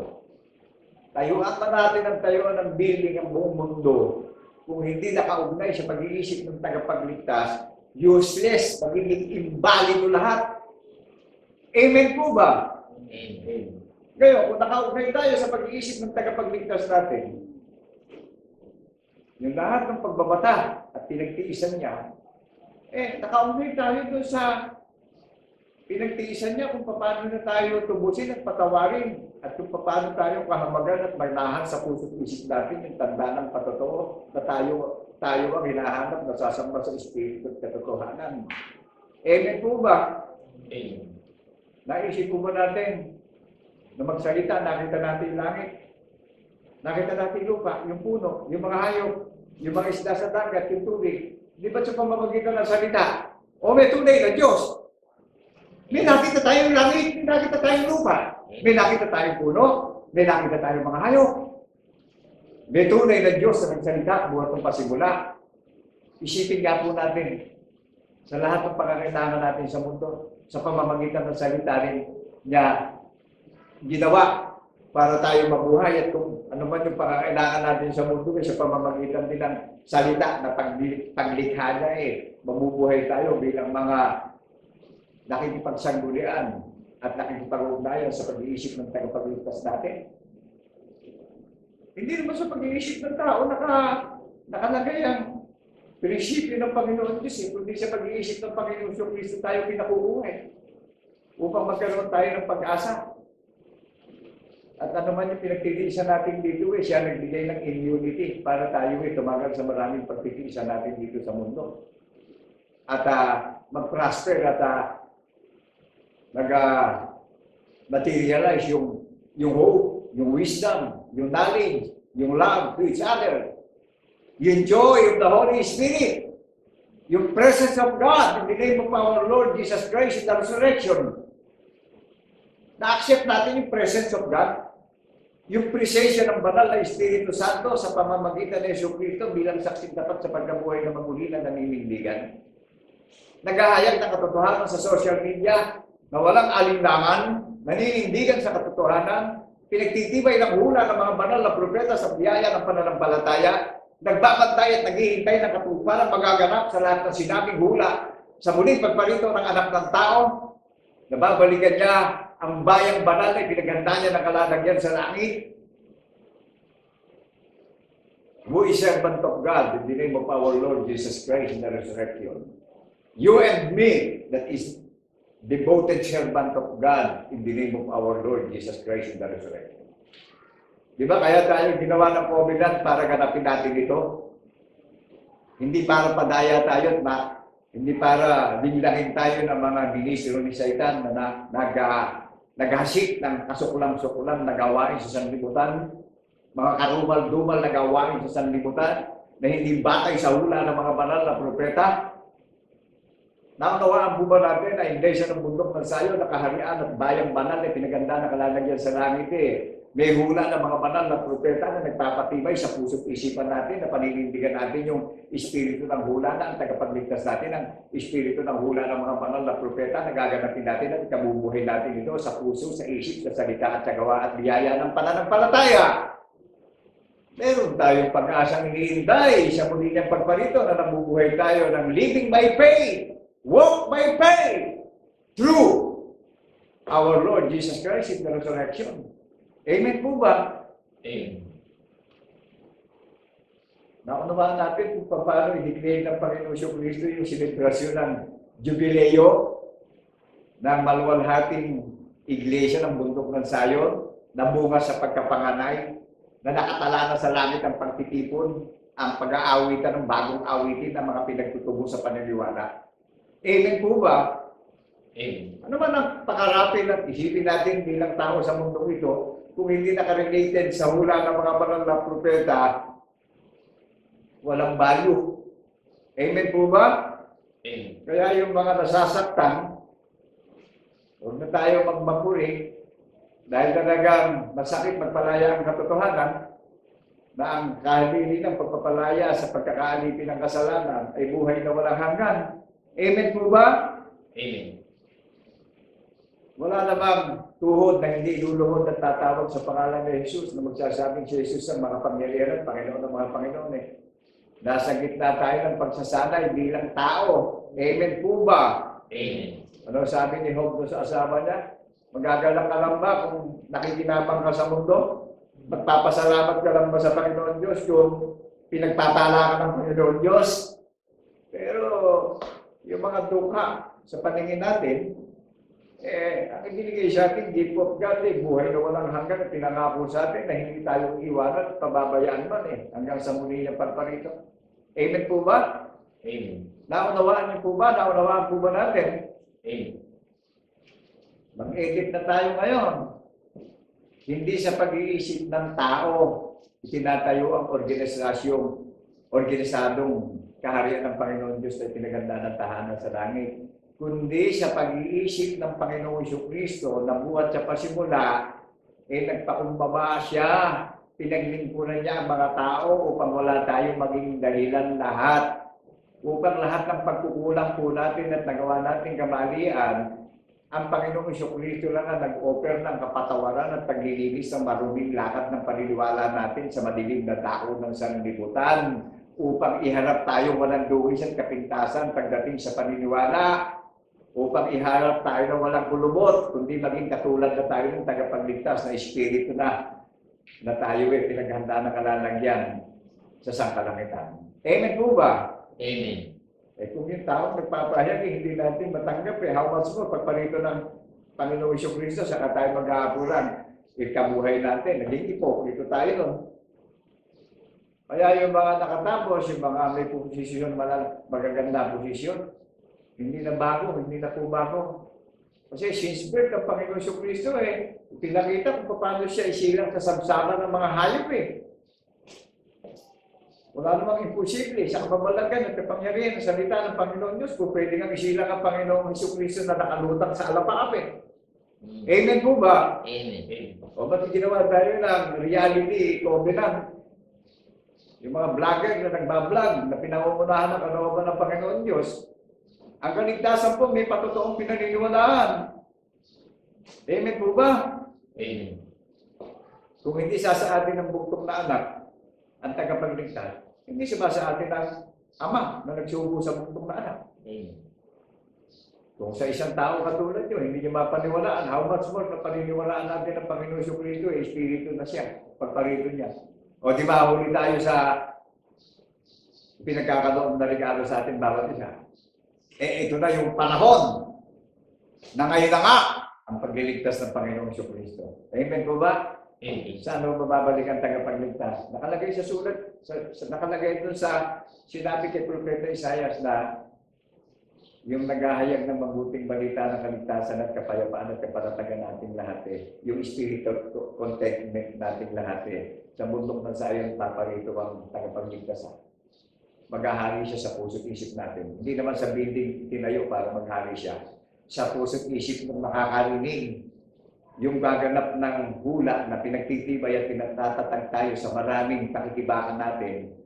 Tayuan pa natin ang tayuan ng building ang buong mundo. Kung hindi nakaugnay sa pag-iisip ng tagapagligtas, useless, magiging imbalido lahat. Amen po ba? Amen. Ngayon, kung nakaugnay tayo sa pag-iisip ng tagapagligtas natin, yung lahat ng pagbabata at pinagtiisan niya, nakaugnay tayo doon sa pinagtiisan niya kung paano na tayo tubusin at patawarin at kung paano tayo kahamagan at magnahan sa puso't isip natin yung tanda ng patotoo na tayo ang hinahanap na sasamba sa Espiritu at katotohanan. Amen po ba? Amen. Naisip po ba natin na magsalita, nakita natin yung langit, nakita natin yung lupa, yung puno, yung mga hayop, yung mga isda sa dagat, yung tubig. Di ba sa pamamagitan ng salita? O may tunay na Diyos. May nakita tayong langit, may nakita tayong lupa, may nakita tayong puno, may nakita tayong mga hayop. May tunay na Diyos na nagsalita buhat ng pasimula. Isipin nga po natin sa lahat ng pangangailangan natin sa mundo, sa pamamagitan ng salita rin niya ginawa para tayo mabuhay at kung ano man yung pangangailangan natin sa mundo sa pamamagitan din ng salita na paglikha niya mabubuhay tayo bilang mga nakikipagsanggunian at nakikipag-ugnayan sa pag-iisip ng tagapagligtas natin. Hindi naman sa pag-iisip ng tao nakalagay ang prinsipyo ng Panginoon Diyos kundi sa pag-iisip ng Panginoon Kristo tayo pinakukuhay upang magkaroon tayo ng pag-asa. At ano man yung pinagtitiisan natin dito, siya nagbigay ng immunity para tayo tumagal sa maraming pagtitiisan natin dito sa mundo. At mag-prosper at materialize yung hope, yung wisdom, yung knowledge, yung love to each other, yung joy of the Holy Spirit, yung presence of God in the name of our Lord Jesus Christ in the resurrection. Na-accept natin yung presence of God, yung presensya ng banal na Espiritu Santo sa pamamagitan ng Jesucristo bilang saksi dapat sa pagkabuhay ng maguli na naninindigan. Naghahayag ng katotohanan sa social media na walang alinlangan, naninindigan sa katotohanan, pinagtitibay ng hula ng mga banal na propeta sa biyaya ng pananampalataya, nagbabantay at naghihintay ng katuparan magaganap sa lahat ng sinabing hula sa muling pagparito ng anak ng tao, nababalikan niya ang bayang banal na pinaganda niya ng kalalagyan sa langit. Who is servant of God in the name of our Lord Jesus Christ in the resurrection? You and me, that is devoted servant of God in the name of our Lord Jesus Christ in the resurrection. Di ba kaya tayo ginawa ng covenant para ganapin natin ito? Hindi para padaya tayo at hindi para biglahin tayo ng mga ministro ni Satan na naghasik ng kasukulang-sukulang na gawain sa sanlibutan, mga karumal-dumal na gawain sa sanlibutan, na hindi batay sa hula ng mga banal na propeta. Naunawaan po ba natin na hindi siya ng bundok ng sayo, na kaharian at bayang banal na pinaganda na kalalagyan sa langit May hula ng mga banal na propeta na nagpapatibay sa puso't isipan natin, na paninindigan natin yung espiritu ng hula na ang tagapagligtas natin, ang espiritu ng hula ng mga banal na propeta na gaganapin natin at ikabubuhay natin ito sa puso, sa isip, sa salita at sa gawa at biyaya ng pananampalataya. Meron tayong pag-asang hinihintay sa muli niyang pagparito na nabubuhay tayo ng living by faith, walk by faith, through our Lord Jesus Christ in the resurrection. Amen po ba? Amen. Naunawaan natin kung paano i-declare ng Panginoon Kristo yung selebrasyon ng Jubileo ng maluwalhating iglesia ng bundok ng Sayon na bunga sa pagkapanganay na nakatala na sa langit ang pagtitipon, ang pag-aawitan ng bagong awitin ng mga pinagtutubo sa paniniwala. Amen po ba? Amen. Ano man ang pakarapin at isipin natin bilang tao sa mundong ito kung hindi nakarelated sa hula ng mga banal na propeta, walang value. Amen po ba? Amen. Kaya yung mga nasasaktan, huwag na tayo magmapuri dahil talagang masakit magpalaya ang katotohanan na ang kahili ng pagpapalaya sa pagkakaalipin ng kasalanan ay buhay na walang hanggan. Amen po ba? Amen. Wala namang tuhod na hindi luluhod at tatawag sa pangalan ni Jesus na magsasabing si Jesus ang makapangyarihan at Panginoon ng mga Panginoon eh. Nasa gitna tayo ng pagsasanay bilang tao. Amen po ba? Amen. Ano sabi ni Job sa asawa niya? Magagalak ka lang ba kung nakikinabang ka sa mundo? Magpapasalamat ka lang ba sa Panginoon Diyos kung pinagpapala ka ng Panginoon Diyos? Pero yung mga dukha sa paningin natin, ang ibinigay sa atin, gift of God, buhay na walang hanggan at pinangako sa atin na hindi tayo iwanan at pababayaan man hanggang sa muli ng pagparito. Amen po ba? Amen. Naunawaan niyo po ba? Naunawaan po ba natin? Amen. Mag-edit na tayo ngayon. Hindi sa pag-iisip ng tao, itinatayo ang organisadong kaharian ng Panginoon Diyos na pinaganda ng tahanan sa langit. Kundi sa pag-iisip ng Panginoong Jesucristo na buhat sa pasimula, nagpakumbaba siya, pinaglingkuran niya ang mga tao upang wala tayong maging dahilan lahat. Upang lahat ng pagkukulang po natin at nagawa natin kamalian, ang Panginoong Jesucristo lang ang nag-offer ng kapatawaran at paglilinis ng maruming lakat ng paniniwala natin sa madilim na dako ng sanlibutan upang iharap tayo walang duwis at kapintasan pagdating sa paniniwala, upang iharap tayo na walang kulubot, kundi maging katulad na tayo ng tagapagligtas na espiritu na tayo pinaghanda ng kalalagyan sa sangkalangitan. Amen po ba? Amen. Kung yung tao nagpapahayag, hindi natin matanggap how much more pagparito ng Panginoong Jesucristo, saka tayo mag-aapuran. Kabuhay natin, naging ipokrito tayo nun. Kaya yung mga nakatapos, yung mga may posisyon, magaganda posisyon, hindi na bago, hindi na po bago. Kasi since birth ng Panginoong Jesucristo pinakita kung paano siya isilang sa samsara ng mga hayop Wala namang imposible sa kapamalagan at kapangyarihan ng salita ng Panginoon Diyos kung pwede nga isilang ang Panginoong Jesucristo na nakalutang sa alapaapin. Amen po ba? Amen. O ba't ginawa tayo ng reality covenant? Yung mga vlogger na nagbablog na pinangungunahan ng kalooban ng Panginoon Diyos, ang kaligtasan po may patotoong pinaniniwalaan. Amen po ba? Amen. Kung hindi sa atin ng buktong na anak, ang tagapagligtas, hindi siya sa atin ang ama na nagsubo sa buktong na anak. Amen. Kung sa isang tao katulad nyo, hindi niya mapaniwalaan, how much more na paniniwalaan natin ang Panginoon Jesucristo, espiritu na siya, pagparito niya. O di ba, huli tayo sa pinagkakaloon na regalo sa atin bawat isa. Ito na yung panahon na ngayon na nga ang pagliligtas ng Panginoong Jesucristo. Amen po ba? Amen. Saan mo babalik ang tagapagligtas? Nakalagay sa sulat, nakalagay doon sa sinabi kay Propeta Isaias na yung naghahayag ng mabuting balita ng kaligtasan at kapayapaan at kapanatagan natin lahat Yung spiritual contentment natin lahat Sa mundong ng sayon, paparito ang tagapagligtas Maghahari siya sa puso't isip natin. Hindi naman sa building tinayo para maghari siya. Sa puso't isip ng nakakarinig. Yung gaganap ng hula na pinagtitibay at pinagtatatag tayo sa maraming pakikibakan natin.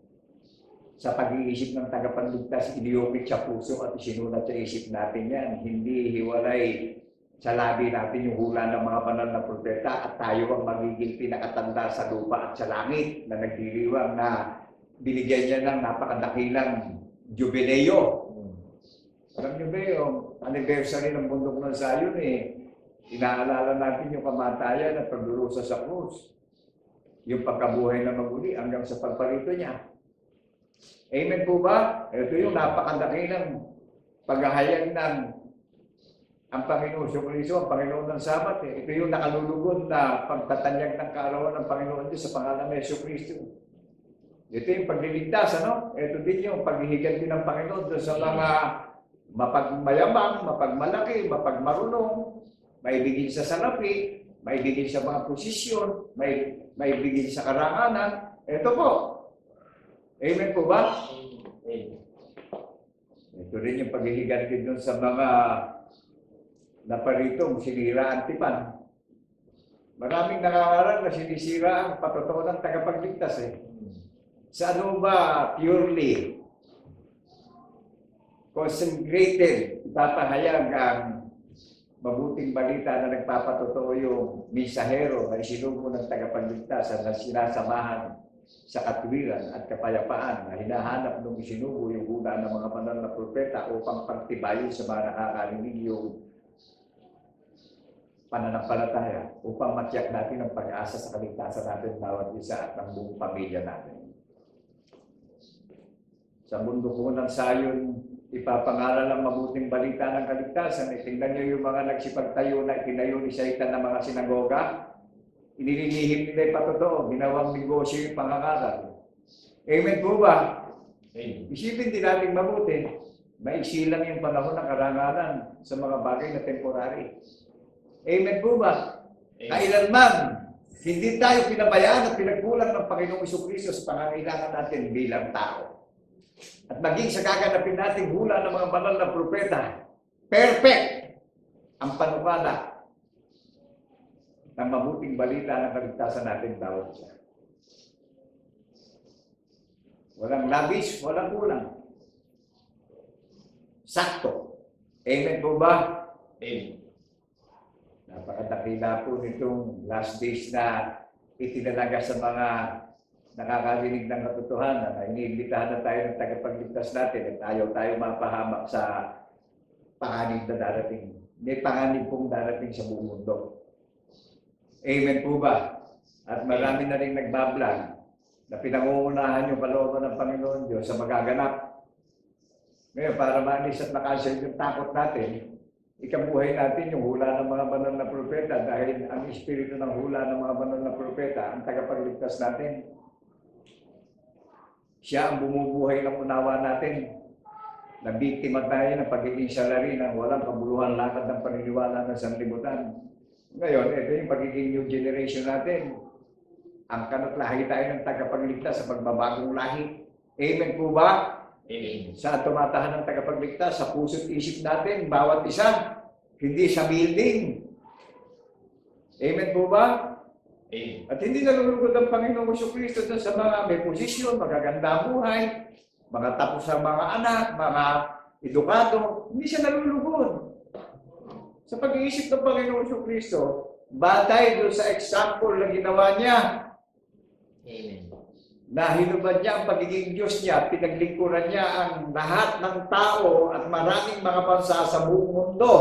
Sa pag-iisip ng tagapagligtas, iniupit sa puso at isinulat sa isip natin yan. Hindi hiwalay sa labi natin yung hula ng mga banal na propeta at tayo ang magiging pinakatanda sa lupa at sa langit na nagdiriwang na binigyan niya ng napakadakilang jubileo. Alam niyo ba yung anniversary ng bundok ng Zion inaalala natin yung kamatayan at pagdurusa sa krus. Yung pagkabuhay na maguli hanggang sa pagparito niya. Amen po ba? Ito yung napakadakilang paghahayag ng ang Panginoon Jesucristo, ang Panginoon ng Sabat. Ito yung nakalulugod na pagtatanyag ng kaarawan ng Panginoon Diyos sa pangalan ng Jesucristo. Ito yung pagliligtas, Ito din yung paghihiganti ng Panginoon sa mga mapagmayabang, mapagmalaki, mapagmarunong, maibigin sa salapi, maibigin sa mga posisyon, maibigin sa karanganan. Ito po, Amen po ba? Amen. Ito rin yung paghihiganti dun sa mga naparitong sinira ang tipan. Maraming nangangaral na sinisira ang patotoo ng tagapagligtas eh. Sa ano ba purely concentrated, ipapahayag ang mabuting balita na nagpapatotoo yung misahero na isinugo ng tagapagligtas na sinasamahan sa katwiran at kapayapaan na hinahanap nung isinugo yung hula ng mga banal na propeta upang pagtibayin sa mga nakakarinig yung pananampalataya upang matiyak natin ang pag-asa sa kaligtasan natin bawat isa at ng buong pamilya natin. Sa mundo ko ng sayon, ipapangaral ang mabuting balita ng kaligtasan. Tingnan niyo yung mga nagsipagtayo na itinayo ni Satan ng mga sinagoga. Inililihim nila yung patotoo, ginawang negosyo yung pangangaral. Amen po ba? Amen. Isipin din natin mabuti, maisilang yung panahon ng karangalan sa mga bagay na temporary. Amen po ba? Kailanman, hindi tayo pinabayaan at pinagkulang ng Panginoong Jesucristo sa pangangailangan natin bilang tao. At maging sa gaganapin natin hula ng mga banal na propeta, perfect ang panukala ng mabuting balita ng kaligtasan natin bawat isa. Walang labis, walang kulang. Sakto. Amen po ba? Amen. Napakadakila po nitong last days na itinalaga sa mga nakakarinig ng katotohanan na iniimbitahan na tayo ng tagapagligtas natin at ayaw tayo mapahamak sa panganib na darating. May panganib pong darating sa buong mundo. Amen po ba? At marami na rin nagbablog na pinangungunahan yung kalooban ng Panginoon Diyos sa magaganap. Ngayon, para maalis at makansel yung takot natin, ikabuhay natin yung hula ng mga banal na propeta dahil ang espiritu ng hula ng mga banal na propeta ang tagapagligtas natin. Siya ang bumubuhay ng unawa natin. Na biktima tayo ng pagiging salari ng walang kabuluhan lakad ng paniniwala ng sanlibutan. Ngayon, ito yung pagiging new generation natin. Ang kanat lahi tayo ng tagapagligtas sa pagbabagong lahi. Amen po ba? Amen. Sa tumatahan ng tagapagligtas, sa puso't isip natin, bawat isa, hindi sa building. Amen po ba? Amen. At hindi nalulugod ang Panginoong Jesucristo sa mga may posisyon, magaganda buhay, mga tapos sa mga anak, mga edukado. Hindi siya nalulugod. Sa pag-iisip ng Panginoong Jesucristo, batay doon sa example na ginawa niya, Amen. na hinubad niya ang pagiging Diyos niya, pinaglingkuran niya ang lahat ng tao at maraming mga bansa sa buong mundo.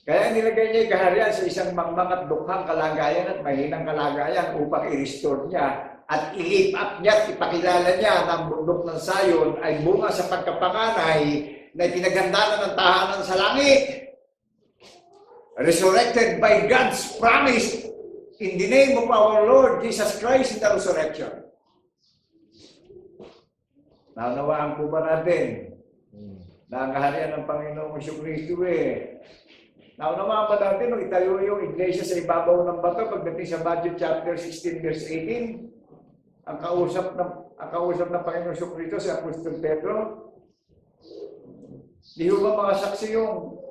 Kaya nilagay niya yung kaharian sa isang mangmangat dukhang kalagayan at mahinang kalagayan upang i-restore niya at i-lift up niya at ipakilala niya ng bundok ng sayon ay bunga sa pagkapanganay na pinaghandanan ng tahanan sa langit. Resurrected by God's promise in the name of our Lord Jesus Christ in the resurrection. Naunawaan po ba natin na ang kaharian ng Panginoong Jesucristo naunawaan ba natin nung itayo yung iglesia sa ibabaw ng bato pagdating sa Matthew chapter 16 verse 18? Ang kausap ng Panginoong Jesucristo si Apostol Pedro. Di ba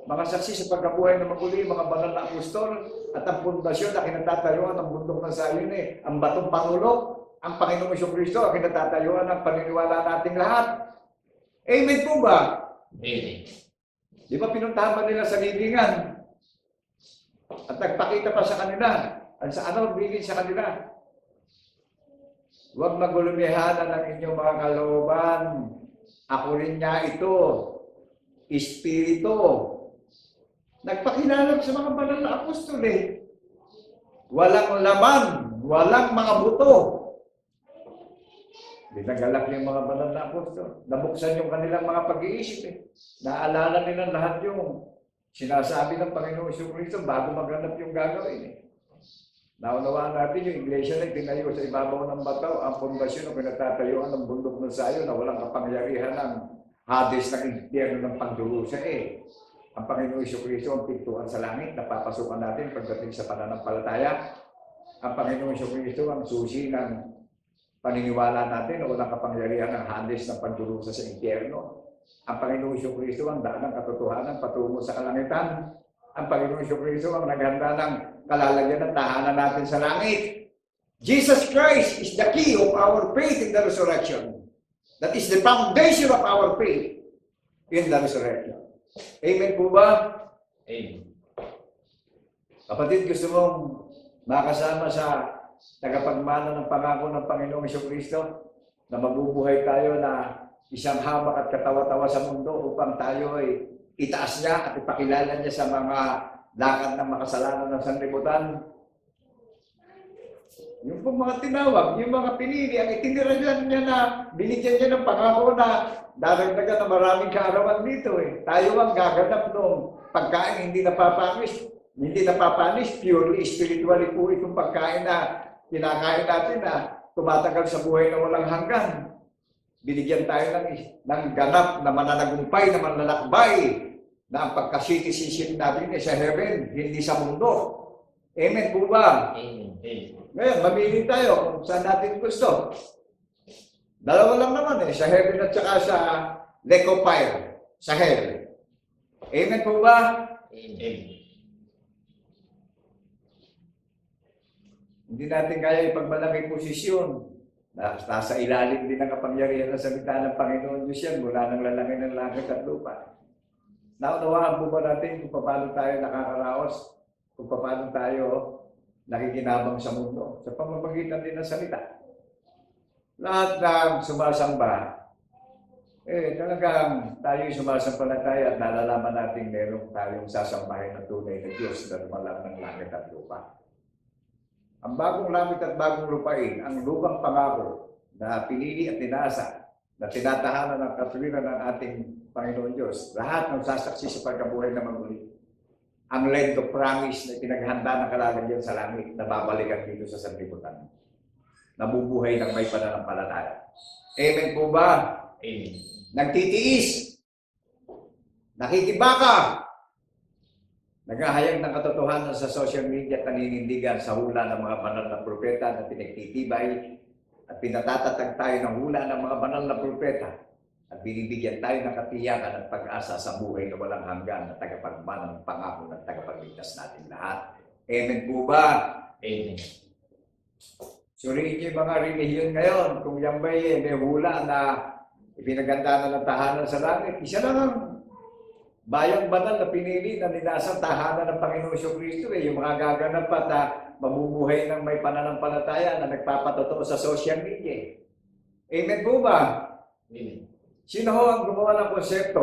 mga saksi sa pagkabuhay ng maguli, mga banal na apostol at ang pundasyon na kinatatayuan ng bundok ng sayon ang batong pangulo, ang Panginoong Jesucristo ang kinatatayuan ng paniniwala nating lahat. Amen po ba? Amen. Di ba pinuntahan ba nila sa libingan? At nagpakita pa sa kanila. Bigin sa kanila. Huwag magulumihanan ang inyong mga kalooban. Ako rin niya ito. Espiritu. Nagpakilala sa mga banal na apostol Walang laman, walang mga buto. Dinagalak yung mga banal na apostol. Nabuksan yung kanilang mga pag-iisip Naalala nila lahat yung sinasabi ng Panginoong Jesucristo bago maghanap yung gagawin Naunawaan natin yung iglesia na tinayo sa ibabaw ng bato, ang pundasyon na pinatatayuan ng bundok ng sayo na walang kapangyarihan ng Hades ng impyerno ng pagdurusa Ang Panginoong Jesucristo ang pintuan sa langit na papasukan natin pagdating sa pananampalataya. Ang Panginoong Jesucristo ang susi ng paniniwala natin na walang kapangyarihan ng Hades ng pagdurusa sa impyerno. Ang Panginoong Kristo ang daan ng katotohanan patungo sa kalangitan. Ang Panginoong Kristo ang naghanda ng kalalagyan ng tahanan natin sa langit. Jesus Christ is the key of our faith in the resurrection. That is the foundation of our faith in the resurrection. Amen po ba? Amen. Kapatid, gusto mong makasama sa tagapagmana ng pangako ng Panginoong Kristo na mabubuhay tayo na isang hamak at katawa-tawa sa mundo upang tayo ay itaas niya at ipakilala niya sa mga lakad ng makasalanan ng sanlibutan. Yung pong mga tinawag, yung mga pinili, ang itinirajan niya na binigyan niya ng pangako na daragdagan na maraming kaarawan dito. Tayo ang gaganap nung pagkain hindi napapanis, purely spiritually po itong pagkain na kinakain natin na tumatagal sa buhay na walang hanggan. Binigyan tayo ng ganap na mananagumpay, na manlalakbay, na ang pagka-citizenship natin ay sa heaven, hindi sa mundo. Amen po ba? Amen. Ngayon, mamili tayo kung saan natin gusto. Dalawa lang naman sa heaven at saka sa lake of fire, sa hell. Amen po ba? Amen. Hindi natin kaya ipagmalaki posisyon. Nasa ilalim din ng kapangyarihan ng salita ng Panginoon Diyos yan mula ng lalangin ng langit at lupa. Naunawaan po ba natin kung paano tayo nakakaraos, kung paano tayo nakikinabang sa mundo sa pamamagitan din ng salita. Lahat ng sumasamba, talagang tayo'y sumasampalataya at nalalaman natin meron tayong sasambahin ng tunay na Diyos na lumalang ng langit at lupa. Ang bagong langit at bagong lupain, ang lupang pangako na pinili at tinasa, na tinatahanan ng katuwiran ng ating Panginoon Diyos, lahat ng sasaksi sa pagkabuhay na maguli. Ang land of promise na pinaghanda ng kalalagyan sa langit na babalikan dito sa sanlibutan. Nabubuhay ng may pananampalataya. Amen po ba? Amen. Nagtitiis. Nakikibaka. Naghahayag ng katotohanan sa social media at naninindigan sa hula ng mga banal na propeta na pinagtitibay at pinatatatag tayo ng hula ng mga banal na propeta at binibigyan tayo ng katiyakan at pag-asa sa buhay na walang hanggan na tagapagmana ng pangako ng tagapagligtas natin lahat. Amen po ba? Amen. Suriin niyo yung mga relihiyon ngayon kung yan ba'y may hula na ipinaganda na ng tahanan sa langit. Isa lang ang bayang banal na pinili na ninasang tahanan ng Panginoong Kristo yung mga gaganap at mabubuhay ng may pananampalataya na nagpapatotoo sa social media. Amen po ba? Amen. Sino ho ang gumawa ng konsepto?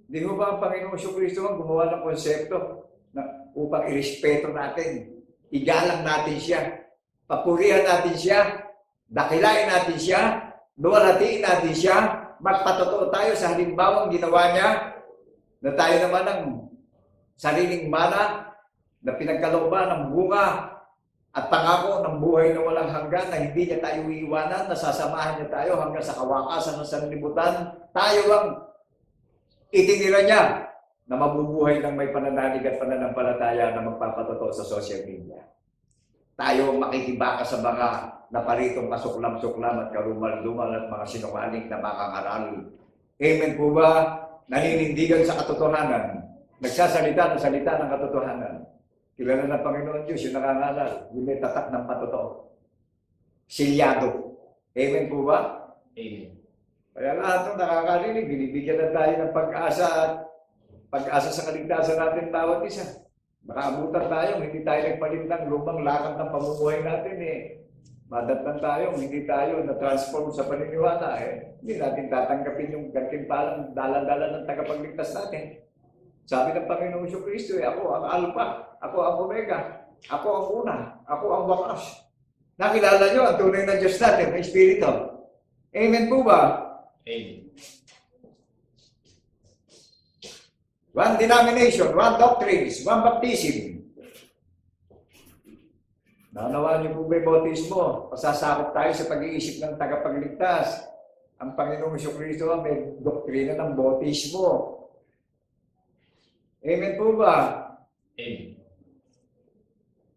Di ho ba ang Panginoong Kristo ang gumawa ng konsepto na upang irespeto natin, igalang natin siya, papurihan natin siya, dakilain natin siya, luwalhatiin natin siya, magpatotoo tayo sa halimbawang ginawa niya na tayo naman ang sariling mana na pinagkalooban ng bunga at pangako ng buhay na walang hanggan na hindi niya tayo iiwanan, nasasamahan niya tayo hanggang sa kawakasan ng sanlibutan. Tayo ang itinira niya na mabubuhay ng may pananalig at pananampalataya na magpapatotoo sa social media. Tayo ang makikibaka sa mga naparitong kasuklam-suklam at karumal-dumal at mga sinungaling na makangaral. Amen po ba? Naninindigan sa katotohanan. Nagsasalita ng salita ng katotohanan. Kilala ng Panginoon Diyos yung nakangalal, yung may tatak ng patotoo. Silyado. Amen po ba? Amen. Kaya lahat ng nakakarinig, binibigyan na tayo ng pag-asa at pag-asa sa kaligtasan natin bawat isa. Makaabutan tayo, hindi tayo nagpalit ng lumang lakad ng pamumuhay natin Madatnan tayo, hindi tayo na-transform sa paniniwala Hindi natin tatanggapin yung gantimpalang dala-dala ng tagapagligtas natin. Sabi ng Panginoong Kristo, ako ang Alpha, ako ang Omega, ako ang una, ako ang wakas. Nakilala nyo ang tunay na Diyos natin, ang Espiritu. Amen po ba? Amen. One denomination, one doctrines, one baptism. Naunawaan niyo po ba yung bautismo? Pasasakop tayo sa pag-iisip ng tagapagligtas. Ang Panginoong Kristo may doktrina ng bautismo. Amen po ba? Amen.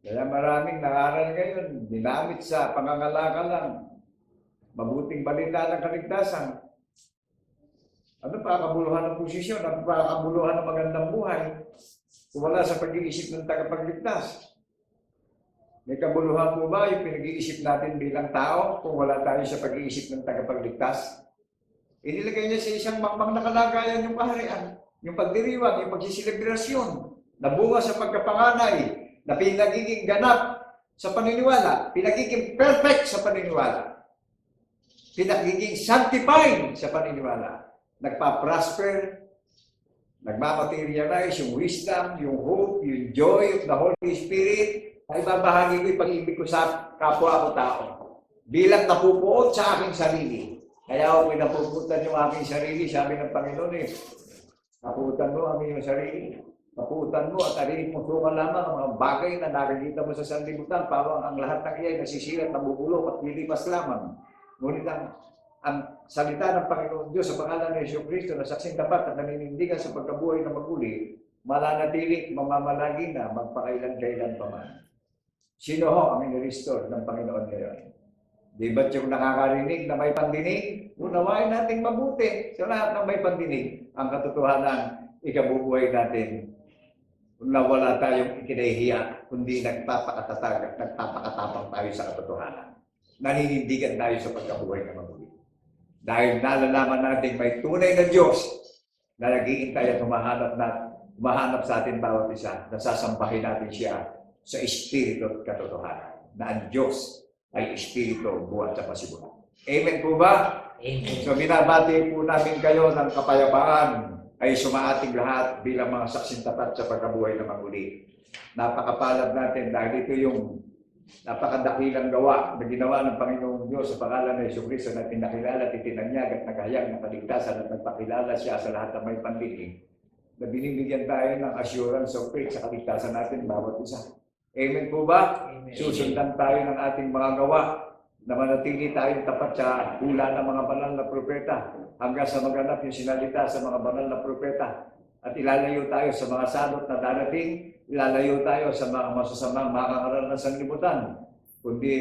Kaya maraming nangaral ngayon, dinamit sa pangangalakal lang, mabuting balita ng kaligtasan. Ano pa kabuluhan ng posisyon? Ano pa kabuluhan ng magandang buhay? Kung wala sa pag-iisip ng tagapagligtas. May kabuluhan mo ba yung pinag-iisip natin bilang tao kung wala tayo sa pag-iisip ng tagapagligtas? Inilagay niya sa isang makmang na kalagayan yung kaharian, yung pagdiriwang, yung pagsiselebrasyon, na bunga sa pagkapanganay, na pinagiging ganap sa paniniwala, pinagiging perfect sa paniniwala, pinagiging sanctified sa paniniwala, nagpa-prosper, nagmamaterialize yung wisdom, yung hope, yung joy of the Holy Spirit, ay babahagi ko yung pag-ibig ko sa kapwa ko tao. Bilang napupuot sa aking sarili. Kaya ako pinapuputan yung aking sarili, sabi ng Panginoon napuputan mo ang iyong sarili. Napuputan mo at arinig mo sungan lamang ang mga bagay na nakikita mo sa sanlibutan, pawang ang lahat ng iyay nasisilat, nabubulok at lilipas lamang. Ngunit ang salita ng Panginoon Diyos sa pangalan ni Jesu-Cristo na saksing tapat at naninindigan sa pagkabuhay na maguli, mananatili, mamamalagi na magpakailan-kailan pa man. Sino ho ang inirestore ng Panginoon ngayon? Di ba't yung nakakarinig na may pandinig? Unawain natin mabuti sa lahat ng may pandinig. Ang katotohanan, ikabubuhay natin na wala tayong ikinahihiya, kundi nagpapakatatag at nagpapakatapang tayo sa katotohanan. Naninindigan tayo sa pagkabuhay na mabuti. Dahil nalalaman natin may tunay na Diyos na nag-iintay at humahanap sa atin bawat isa, nasasambahin natin siya sa Espiritu at katotohanan, na ang Diyos ay Espiritu buhat sa pasibulan. Amen po ba? Amen. So binabati po namin kayo ng kapayapaan ay sumaating lahat bilang mga saksing tapat sa pagkabuhay na maguli. Napakapalad natin dahil ito yung napakadakilang gawa na ginawa ng Panginoong Diyos sa pangalan ng Jesu-Cristo na pinakilala at itinanyag at naghayag ng kaligtasan at nagpakilala siya sa lahat ng may pandinig, na binibigyan tayo ng assurance of faith sa kaligtasan natin bawat isa. Amen po ba? Amen. Susundan tayo ng ating mga gawa na manatili tayong tapat sa hula ng mga banal na propeta hanggang sa maganap yung sinalita sa mga banal na propeta at ilalayo tayo sa mga salot na darating, ilalayo tayo sa mga masasamang makakaral ng sanlibutan, kundi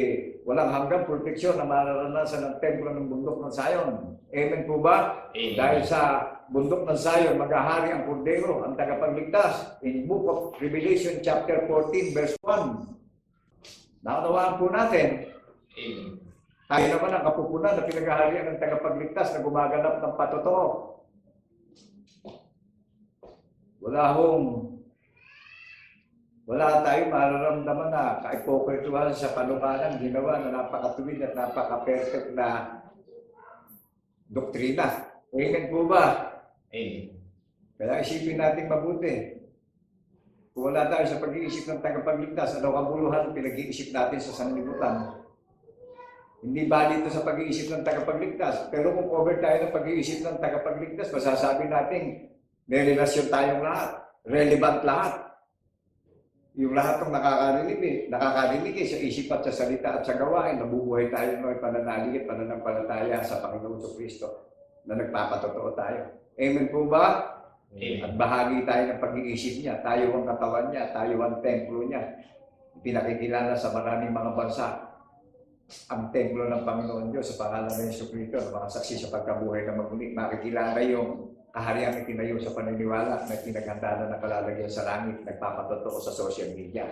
walang hanggang proteksyon na mararanasan ng templo ng bundok ng Zion. Amen po ba? Amen. Dahil sa bundok ng Zion, maghahari ang Kordero, ang tagapagligtas. In Book of Revelation chapter 14, verse 1. Naunawaan po natin, Amen. tayo naman ang kapupunan na pinaghaharian ng tagapagligtas na gumaganap ng patotoo. Wala tayong mararamdaman na kaipokrituhan sa panukalan ginawa na napakatuwid at napaka-perfect na doktrina. Amen po ba? Amen. Kaya isipin natin mabuti. Kung wala tayo sa pag-iisip ng tagapagligtas, ano kabuluhan pinag-iisip natin sa sanlibutan? Hindi bali ito sa pag-iisip ng tagapagligtas. Pero kung cover tayo ng pag-iisip ng tagapagligtas, masasabi natin may relasyon tayong lahat. Relevant lahat. Yung lahat ng nakakarinig sa isip at sa salita at sa gawain, nabubuhay tayo ng pananalig at pananampalataya sa Panginoon Kristo na nagpapatotoo tayo. Amen po ba? Amen. At bahagi tayo ng pag-iisip niya. Tayo ang katawan niya. Tayo ang templo niya. Pinakikilala sa maraming mga bansa ang templo ng Panginoon Diyos sa pangalan ng Jesu-Cristo, ang mga saksi sa pagkabuhay na magmuli. Makikilala yung kahariang itinayo sa paniniwala na pinaghanda na nakalalagyan sa langit, nagpapatotoo sa social media.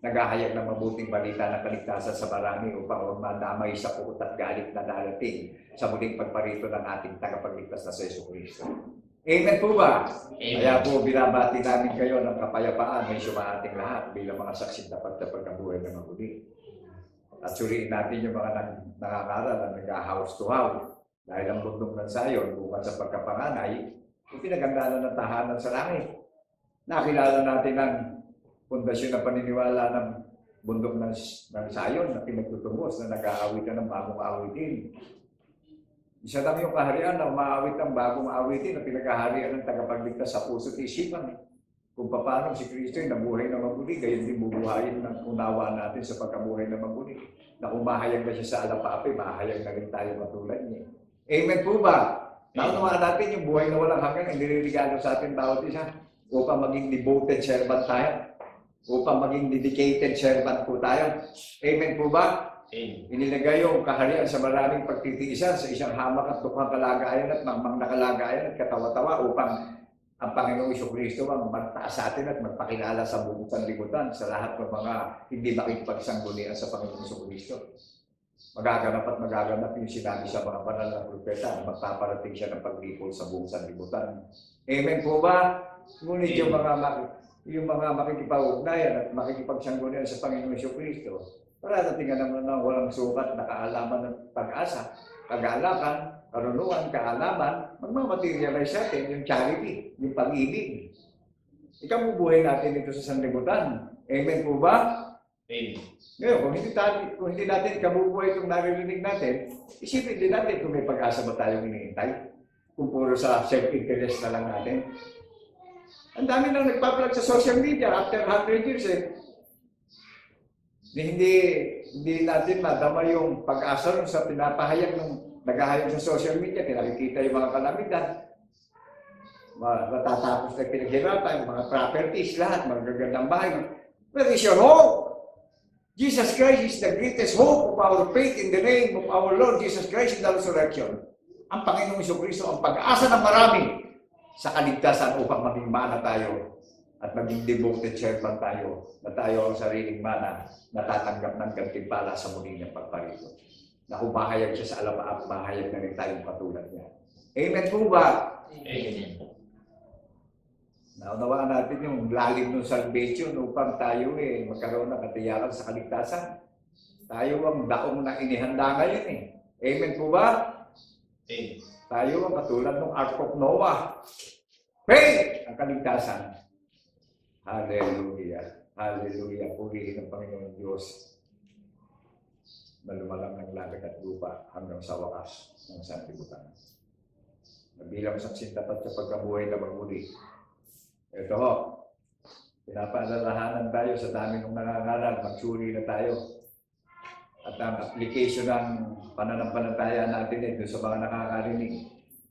Naghahayag ng mabuting balita ng kaligtasan sa marami upang madamay sa pukot at galit na darating sa muling pagparito ng ating tagapagligtas na sa Jesu-Cristo. Amen po ba? Amen. Kaya po binabati namin kayo ng kapayapaan may sumaating lahat bilang mga saksi dapat sa pagkabuhay na maguli. At suriin natin yung mga nangangaral na nag-house to house. Dahil ang bundok ng Zion, bukan sa pagkapanganay, ipinagandaan ng tahanan sa langit. Nakilala natin ang pundasyon ng paniniwala ng bundok ng Zion na pinagtutubos na nag-aawitan ng bagong awitin. Isa lang yung kaharian na umaawit ang bagong awitin na pinag-aharian ng tagapagligtas sa puso at isipan. Kung paano si Kristo ay nabuhay na maguli, gayon din bubuhayin ng unawa natin sa pagkabuhay na maguli. Na kung mahayag na siya sa alapape, mahayag na rin tayo matulad niya. Amen po ba? Naunawaan natin yung buhay na walang hanggan, ang nilirigalo sa atin bawat isa upang maging devoted servant tayo. upang maging dedicated servant po tayo. Amen po ba? Inilagay yung kaharian sa maraming pagtitiisan sa isang hamak at tukhang kalagayan at mangmang na kalagayan at katawa-tawa upang ang Panginoong Jesucristo ang magtaas sa atin at magpakilala sa buong sanlibutan sa lahat ng mga hindi makikipagsanggunian sa Panginoong Jesucristo. Magaganap at magaganap yung sinabi sa mga banal na propeta na magpaparating siya ng paglipol sa buong sanlibutan. Amen po ba? Ngunit yung mga makikipag-ugnayan at makikipagsanggunian sa Panginoong Jesucristo, parating naman na walang sukat na kaalaman ng pag-asa, kagalakan, karunungan, kaalaman, magmamaterialize sa atin yung charity, yung pag-ibig. Ikabubuhay natin ito sa sanlibutan. Amen po ba? Amen. Ngayon, kung hindi natin ikabubuhay itong naririnig natin, isipin din natin kung may pag-asa ba tayong iniintay. Kung puro sa self-interest na lang natin. Ang dami nang nagpa-plug sa social media after 100 years Hindi natin madama yung pag-asa sa pinapahayag ng naghahayag sa social media, pinakikita yung mga kalamidad, matatapos na pinaghirapan, mga properties, lahat, magagandang bahay. Where is your hope? Jesus Christ is the greatest hope of our faith in the name of our Lord Jesus Christ in the resurrection. Ang Panginoong Jesucristo ang pag-asa ng marami sa kaligtasan upang maging mana tayo at maging devoted servant tayo, na tayo ang sariling mana na tatanggap ng gantimpala sa muli ng pagparito. Na humahayag siya sa alapaap, mahayag na rin tayong katulad niya. Amen po ba? Amen. Naunawaan natin yung lalim ng salvation upang tayo magkaroon ng katiyakan sa kaligtasan. Tayo ang daong na inihanda ngayon Amen po ba? Amen. Tayo ang katulad ng Ark of Noah. Faith! Ang kaligtasan. Hallelujah. Hallelujah. Purihin ng Panginoon Diyos na lumalang ng langit at lupa hanggang sa wakas ng sanlibutan. Nabilang saksing tapat sa pagkabuhay na magmuli. Ito ho, pinapaalalahanan tayo sa dami ng nangangaral, magsuri na tayo. At ang application ng pananampalataya natin doon sa mga nakakarinig,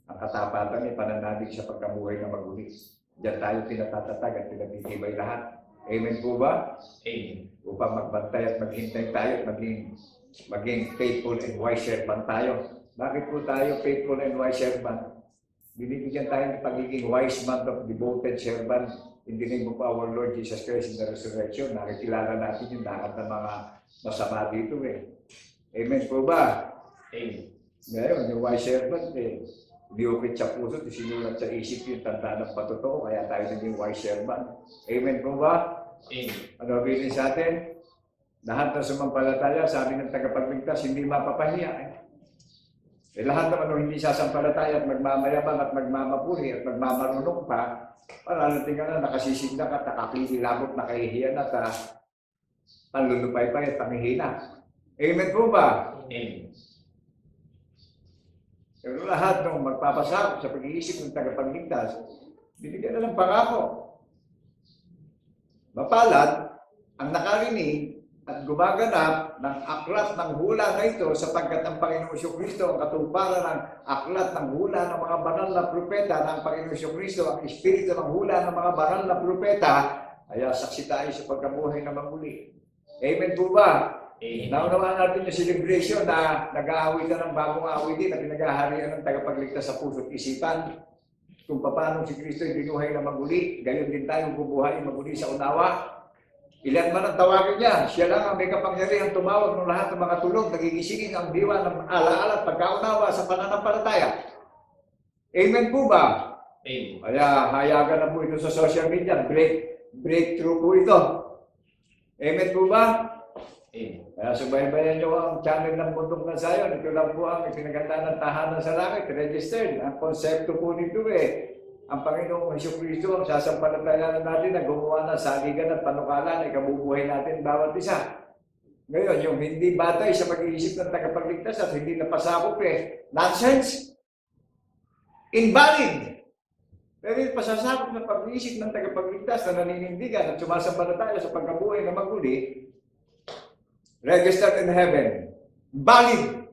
ang katapatan pananalig sa pagkabuhay na magmuli. Diyan tayo pinatatatag at pinatitibay lahat. Amen po ba? Amen. Upang magbantay at maghintay tayo at maging faithful and wise servant tayo. Bakit po tayo faithful and wise servant? Binibigyan tayo ng pagiging wise man of devoted servant in the name of our Lord Jesus Christ in the resurrection. Nakikilala natin yung lahat ng mga masama dito Amen po ba? Amen. Ngayon, yung wise servant diukit sa puso, sinulat sa isip yung tanda ng patotoo, kaya tayo naging wise servant. Amen po ba? Amen. Ano bilin sa atin? Lahat ng sumampalataya, sabi ng tagapagligtas, hindi mapapahiya. Lahat naman hindi sasampalataya at magmamayabang at magmamapuri at magmamarunong pa, parang tingnan na nakasisigla ka, nakakililabot, nakahihiyan at panlulupay-pay at pangihina. Amen po ba? Amen. Pero lahat ng magpapasakop sa pag-iisip ng tagapagligtas, binigyan na ng pangako. Mapalad ang nakarinig at gumaganap ng aklat ng hula na ito sapagkat ang Panginoong Jesucristo ang katuparan ng aklat ng hula ng mga banal na propeta ng Panginoong Jesucristo, ang espiritu ng hula ng mga banal na propeta, kaya saksi tayo sa pagkabuhay na magmuli. Amen po ba? Naunawaan natin yung celebration na nag-aawit na ng bagong awitin na pinag-aharian ng tagapagligtas sa puso't isipan. Kung paano si Kristo ay binuhay na maguli, gayon din tayo bubuhay maguli sa unawa. Ilan man ang tawagin niya, siya lang ang may kapangyarihan tumawag ng lahat ng mga tulog, nagigisingin ang diwa ng alaala at pagkaunawa sa pananampalataya. Amen po ba? Amen. Kaya hayagan na po ito sa social media, breakthrough po ito. Amen po ba? Amen. Kaya subaybayan nyo ang channel ng Bundok ng Zion. Ito lang po ang ipinaganda ng tahanan sa langit, registered. Ang konsepto po nito ang Panginoong Jesucristo ang sasampalatayanan natin na gumawa ng saligan at panukalan ay kabubuhay natin bawat isa. Ngayon, yung hindi batay sa pag-iisip ng tagapagligtas at hindi napasakop nonsense, invalid. Pero yung pasasakop ng pag-iisip ng tagapagligtas na naninindigan at sumasampalataya sa pagkabuhay na maguli, registered in heaven, valid,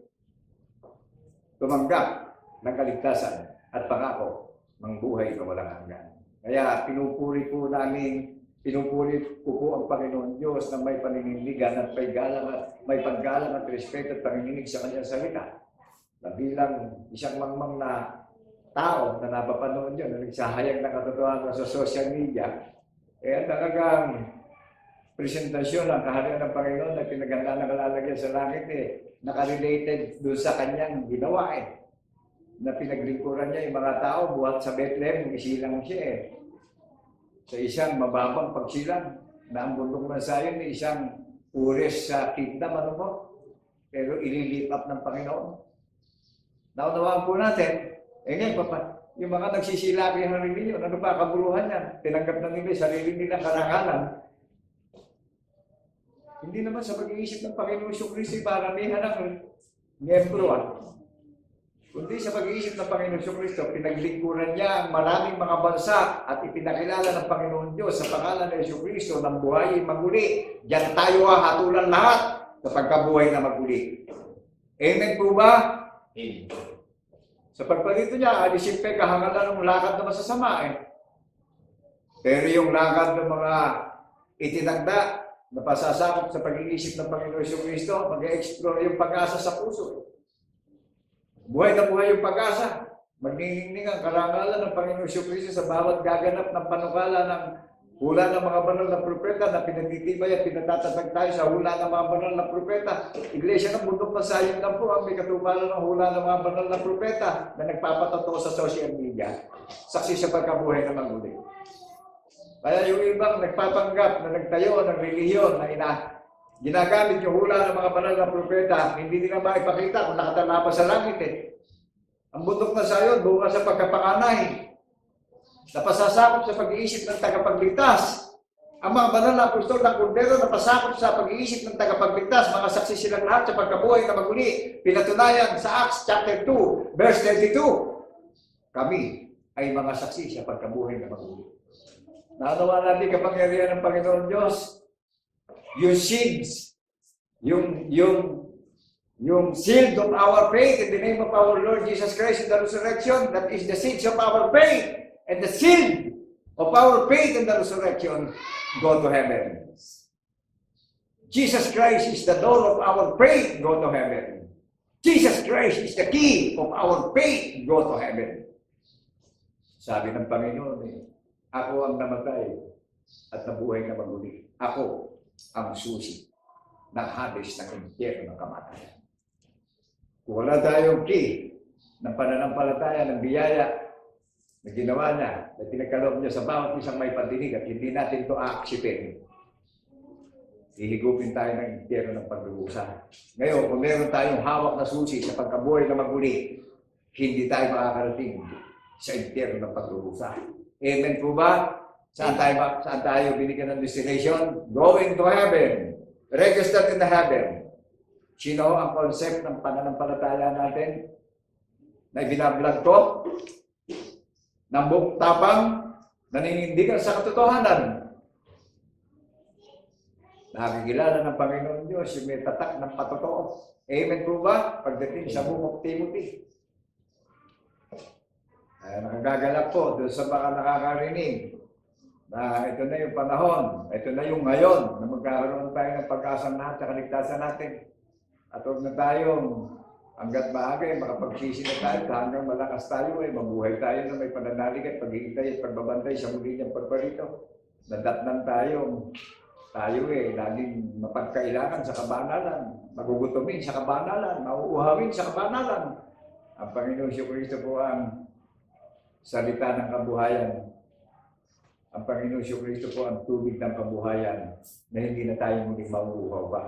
tumanggap ng kaligtasan at pangako ng buhay na walang hanggan. Kaya pinupuri po namin Pinupulit ko po ang Panginoon Diyos na may paninindigan at may paggalang at respeto at panginginig sa kanyang salita. Na bilang isang mangmang na tao na napapanood yun, na nagsahayag na katotohanan sa social media, talagang presentasyon ng kaharian ng Panginoon na pinaghanda na kalalagyan sa langit nakarelated doon sa kanyang ginawa na pinaglingkuran niya yung mga tao buhat sa Bethlehem, isilang siya sa isang mababang pagsilang na ang bundok ng Zion isang ures sa kingdom, pero ililipat ng Panginoon. Naunawaan po natin, ngayon yung mga nagsisilaki ng reliyon, ano ba kabuluhan yan? Tinanggap na nila sarili nilang karangalan. Hindi naman sa pag-iisip ng Panginoon Kristo paramihan ng miyembro. Kundi sa pag-iisip ng Panginoon Kristo, pinaglingkuran niya ang maraming mga bansa at ipinakilala ng Panginoon Diyos sa pangalan ng Kristo ng buhay maguli. Diyan tayo hatulan lahat sa pagkabuhay na maguli. Amen po ba? Amen. Sa pagparito niya, alisin pa kahangalan ng lakad na masasama Pero yung lakad ng mga itinagda na pasasakop sa pag-iisip ng Panginoon Kristo, mag-explore yung pag-asa sa puso. Buhay na buhay yung pag-asa. Magniningning ang karangalan ng Panginoon Kristo sa bawat gaganap ng panukala ng hula ng mga banal na propeta na pinatitibay at pinatatatag tayo sa hula ng mga banal na propeta. Iglesia ng bundok ng Zion lang po ang may katuparan ng hula ng mga banal na propeta na nagpapatotoo sa social media. Saksi sa pagkabuhay na maguli. Kaya yung ibang nagpapanggap na nagtayo ng relihiyon na ginagamit yung hula ng mga banal na propeta, hindi nila maipakita kung nakatala pa sa langit Ang bundok na Zion, bukas sa pagkapanganay, napasasakop sa pag-iisip ng tagapagligtas. Ang mga banal na apostol ng Kordero napasakop sa pag-iisip ng tagapagligtas, mga saksi silang lahat sa pagkabuhay na maguli. Pinatunayan sa Acts chapter 2, verse 32. Kami ay mga saksi sa pagkabuhay na maguli. Naanawa natin kapangyarihan ng Panginoon Diyos. Yung seeds, yung seed of our faith in the name of our Lord Jesus Christ in the resurrection, that is the seeds of our faith. And the seed of our faith in the resurrection go to heaven. Jesus Christ is the door of our faith, go to heaven. Jesus Christ is the key of our faith, go to heaven. Sabi ng Panginoon ako ang namatay at nabuhay na maguli. Ako ang susi ng Hades ng impyerno ng kamatayan. Kung wala tayong key ng pananampalataya ng biyaya na ginawa niya, na pinagkaloob niya sa bawat isang may pandinig at hindi natin ito aaksipin, ihigupin tayo ng impyerno ng pagdurusa. Ngayon, kung meron tayong hawak na susi sa pagkabuhay na maguli, hindi tayo makakarating sa impyerno ng pagdurusa. Amen po ba? Saan tayo binigyan ng destination? Going to heaven. Registered in the heaven. Sino ang concept ng pananampalataya natin na ibinablog ko? Ng buong tapang, naninindigan sa katotohanan. Nakikilala ng Panginoon Diyos yung may tatak ng patotoo. Amen po ba? Pagdating sa Book of Timothy. Nakagagalak po doon sa mga nakakarinig na ito na yung panahon, ito na yung ngayon na magkakaroon tayo ng pag-asang lahat sa kaligtasan natin. At huwag na tayong hanggat maaga makapagsisi na tayo hanggang malakas tayo mabuhay tayo na may pananalig at paghihintay at pagbabantay sa muli niyang pagparito. Nadatnan tayo laging mapagkailangan sa kabanalan, magugutumin sa kabanalan, mauuhawin sa kabanalan. Ang Panginoon Kristo po ang salita ng kabuhayan. Ang Panginoon Kristo po ang tubig ng kabuhayan na hindi na tayo muling mauuhaw pa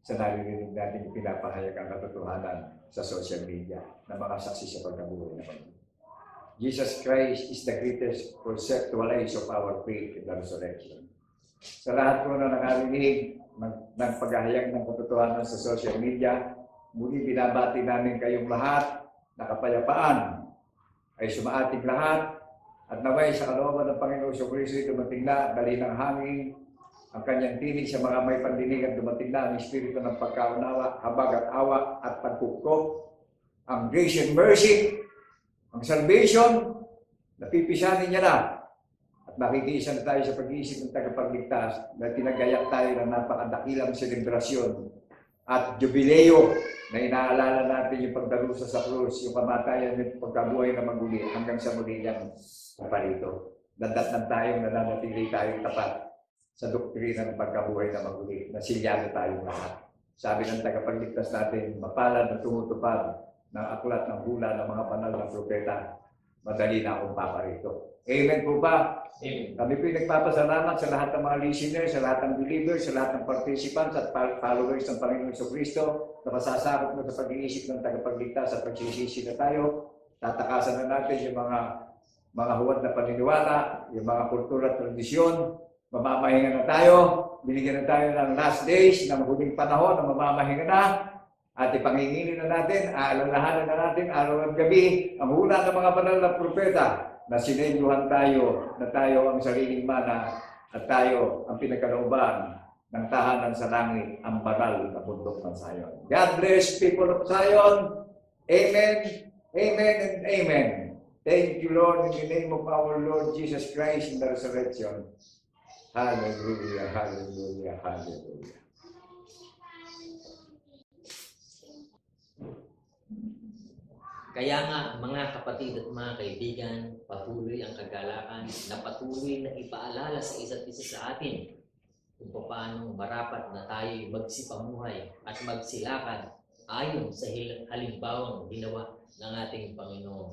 sa narinig natin pinapahayag ang katotohanan sa social media na mga saksi sa pagkabuhay na Panginoon. Jesus Christ is the greatest conceptualize of our faith in the resurrection. Sa lahat po na nakarinig ng paghahayag ng katotohanan sa social media, muli binabati namin kayong lahat na kapayapaan ay sumaating lahat at naway sa kalooban ng Panginoon Kristo dumating na dali ng hangin ang kanyang tinig sa mga may pandinig at dumating na ang Espiritu ng pagkaunawa, habag at awa at pagkukop, ang grace and mercy, ang salvation, napipisanin niya na at makikiisa na tayo sa pag-iisip ng tagapagligtas na tinagayak tayo ng napakadakilang selebrasyon at jubileo na inaalala natin yung pagdalusa sa krus, yung kamatayan at pagkabuhay na maguli hanggang sa muli niyang paparito. Dandat tayong nananatili tayong tapat sa doktrina ng pagkabuhay na maguli, na silyado tayong lahat. Sabi ng tagapagligtas natin, mapalad na tumutupad ng aklat ng hula ng mga banal na propeta, madali na akong paparito. Amen po ba? Amen. Kami po nagpapasalamat sa lahat ng mga listeners, sa lahat ng believers, sa lahat ng participants at followers ng Panginoon Jesucristo na masasakop na sa pag-iisip ng tagapagligtas at pagsisisi na tayo. Tatakasan na natin yung mga huwad na paniniwala, yung mga kultura at tradisyon. Mamamahinga na tayo, binigyan na tayo ng last days, ng huling panahon na mamamahinga na, at ipanginginin na natin, aalalahanan na natin araw at gabi ang hula ng mga banal na propeta na sinenyuhan tayo na tayo ang sariling mana at tayo ang pinagkalooban ng tahanan sa langit, ang banal na bundok ng Zion. God bless people of Zion. Amen, amen, and amen. Thank you, Lord, in the name of our Lord Jesus Christ in the resurrection. Hallelujah, hallelujah, hallelujah. Kaya nga, mga kapatid at mga kaibigan, patuloy ang kagalakan na patuloy na ipaalala sa isa't isa sa atin kung paano marapat na tayo magsipamuhay at magsilakad ayon sa halimbawang ginawa ng ating Panginoong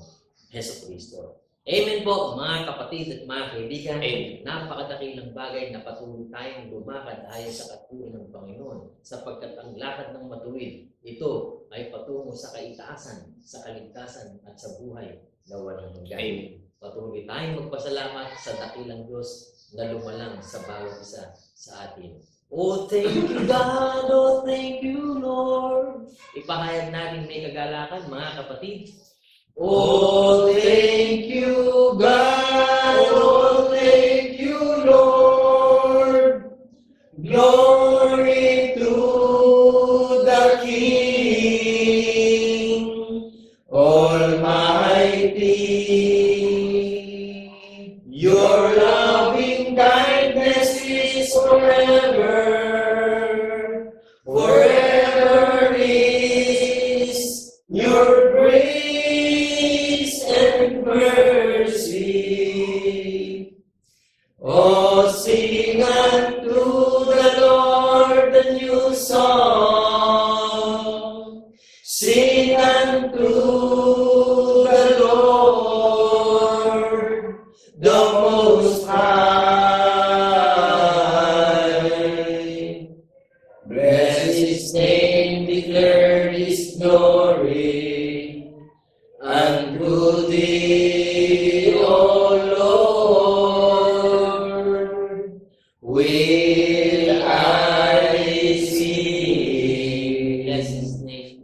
Jesucristo. Amen po, mga kapatid at mga kaibigan. Napakadakilang bagay na patuloy tayong lumakad ayon sa katuwid ng Panginoon, sapagkat ang lakad ng matuwid, ito ay patungo sa kaitaasan, sa kaligtasan at sa buhay na walang hanggan. Patuloy tayong magpasalamat sa dakilang Diyos na lumalang sa bawat isa sa atin. Oh, thank you God, oh, thank you Lord. Ipahayag natin may kagalakan, mga kapatid. Oh, thank you, God. Oh, thank you, Lord. Glory to the King Almighty. Your loving kindness is forever. Forever is your grace and mercy. Oh, sing unto the Lord a new song. Sing unto the Lord, the Most High. Bless His name, declare His glory. Unto Thee, O Lord, will I sing. Bless His name.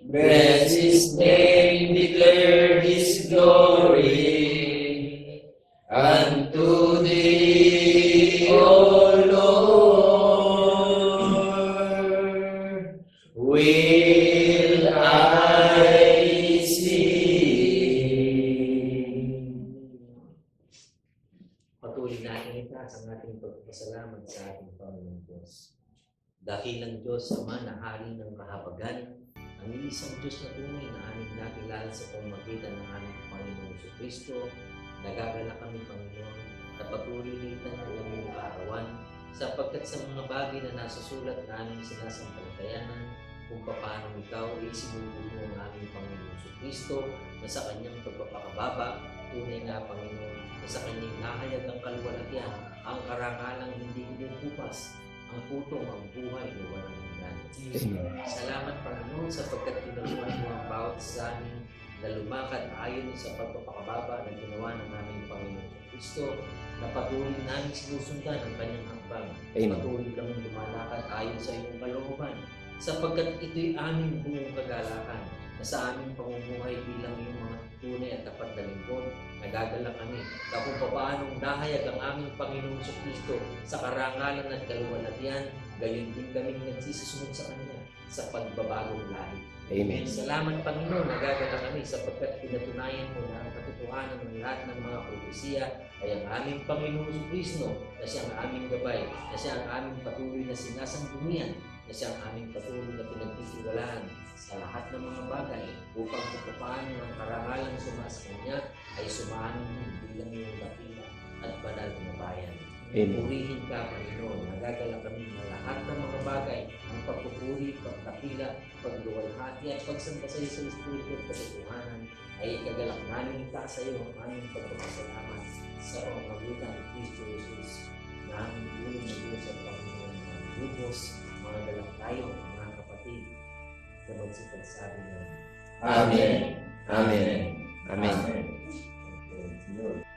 Bless His name, declare His glory. Unto Thee, O Lord, will I sing. Patuloy natin itaas ang ating pagpasalamat sa ating Panginoon Diyos. Dakilang Diyos, Ama na hari ng kahabagan, ang iisang Diyos na tunay na aming nakilala sa pamamagitan ng aming Panginoon Jesucristo, nagagala kami, Panginoon, na patuloy nito ng iyong kaarawan, sapagkat sa mga bagay na nasusulat na aming sinasampalatayanan, kung paano ikaw ay sinubok mo ang aming Panginoon Jesucristo na sa kanyang pagpapakababa, tunay nga, Panginoon, na sa kanyang nahayag ang kaluwalhatian, ang karangalang hindi inuupas, ang putong ang buhay na walang hanggan. Salamat, Panginoon, sapagkat tinuruan mo ang bawat sa amin na lumakad ayon sa pagpapakababa na ginawa ng aming Panginoon Jesucristo, na patuloy namin sinusundan ang kanyang hakbang. Patuloy kami lumalakad ayon sa iyong kalooban, sapagkat ito'y aming buong kagalakan, na sa aming pamumuhay bilang iyong mga tunay at tapat na lingkod, nagagala kami na kung paanong nahayag ang aming Panginoong Jesucristo sa karangalan at kaluwalhatian, gayon din kaming nagsisusunod sa Kanya sa pagbabagong lahi. Amen. Salamat, Panginoon, nagagala kami sapagkat pinatunayan mo na ang katotohanan katotohanan ng lahat ng mga propesiya ay ang aming Panginoon Kristo na siyang aming gabay, na siya ang aming patuloy na sinasanggunian, na siya ang aming patuloy na pinagtitiwalaan sa lahat ng mga bagay upang kung paano ang karangalan sumas kanya ay sumanin bilang iyong dakila at banal na bayan. Amen. Purihin ka, Panginoon. Nagagala kami na lahat ng mga bagay, ang pagpupuri, pagdakila, pagluwalhati at pagsamba sa iyo sa Espiritu at katotohanan ay ikagalak namin ka sa iyo ang aming pagpapasalamat sa pamamagitan ni Kristo Jesus na aming tulong na Diyos at Panginoon ng mga lubos, mga galak tayo, mga kapatid, na magsipagsabi niya. Amen. Amen. Amen. Amen.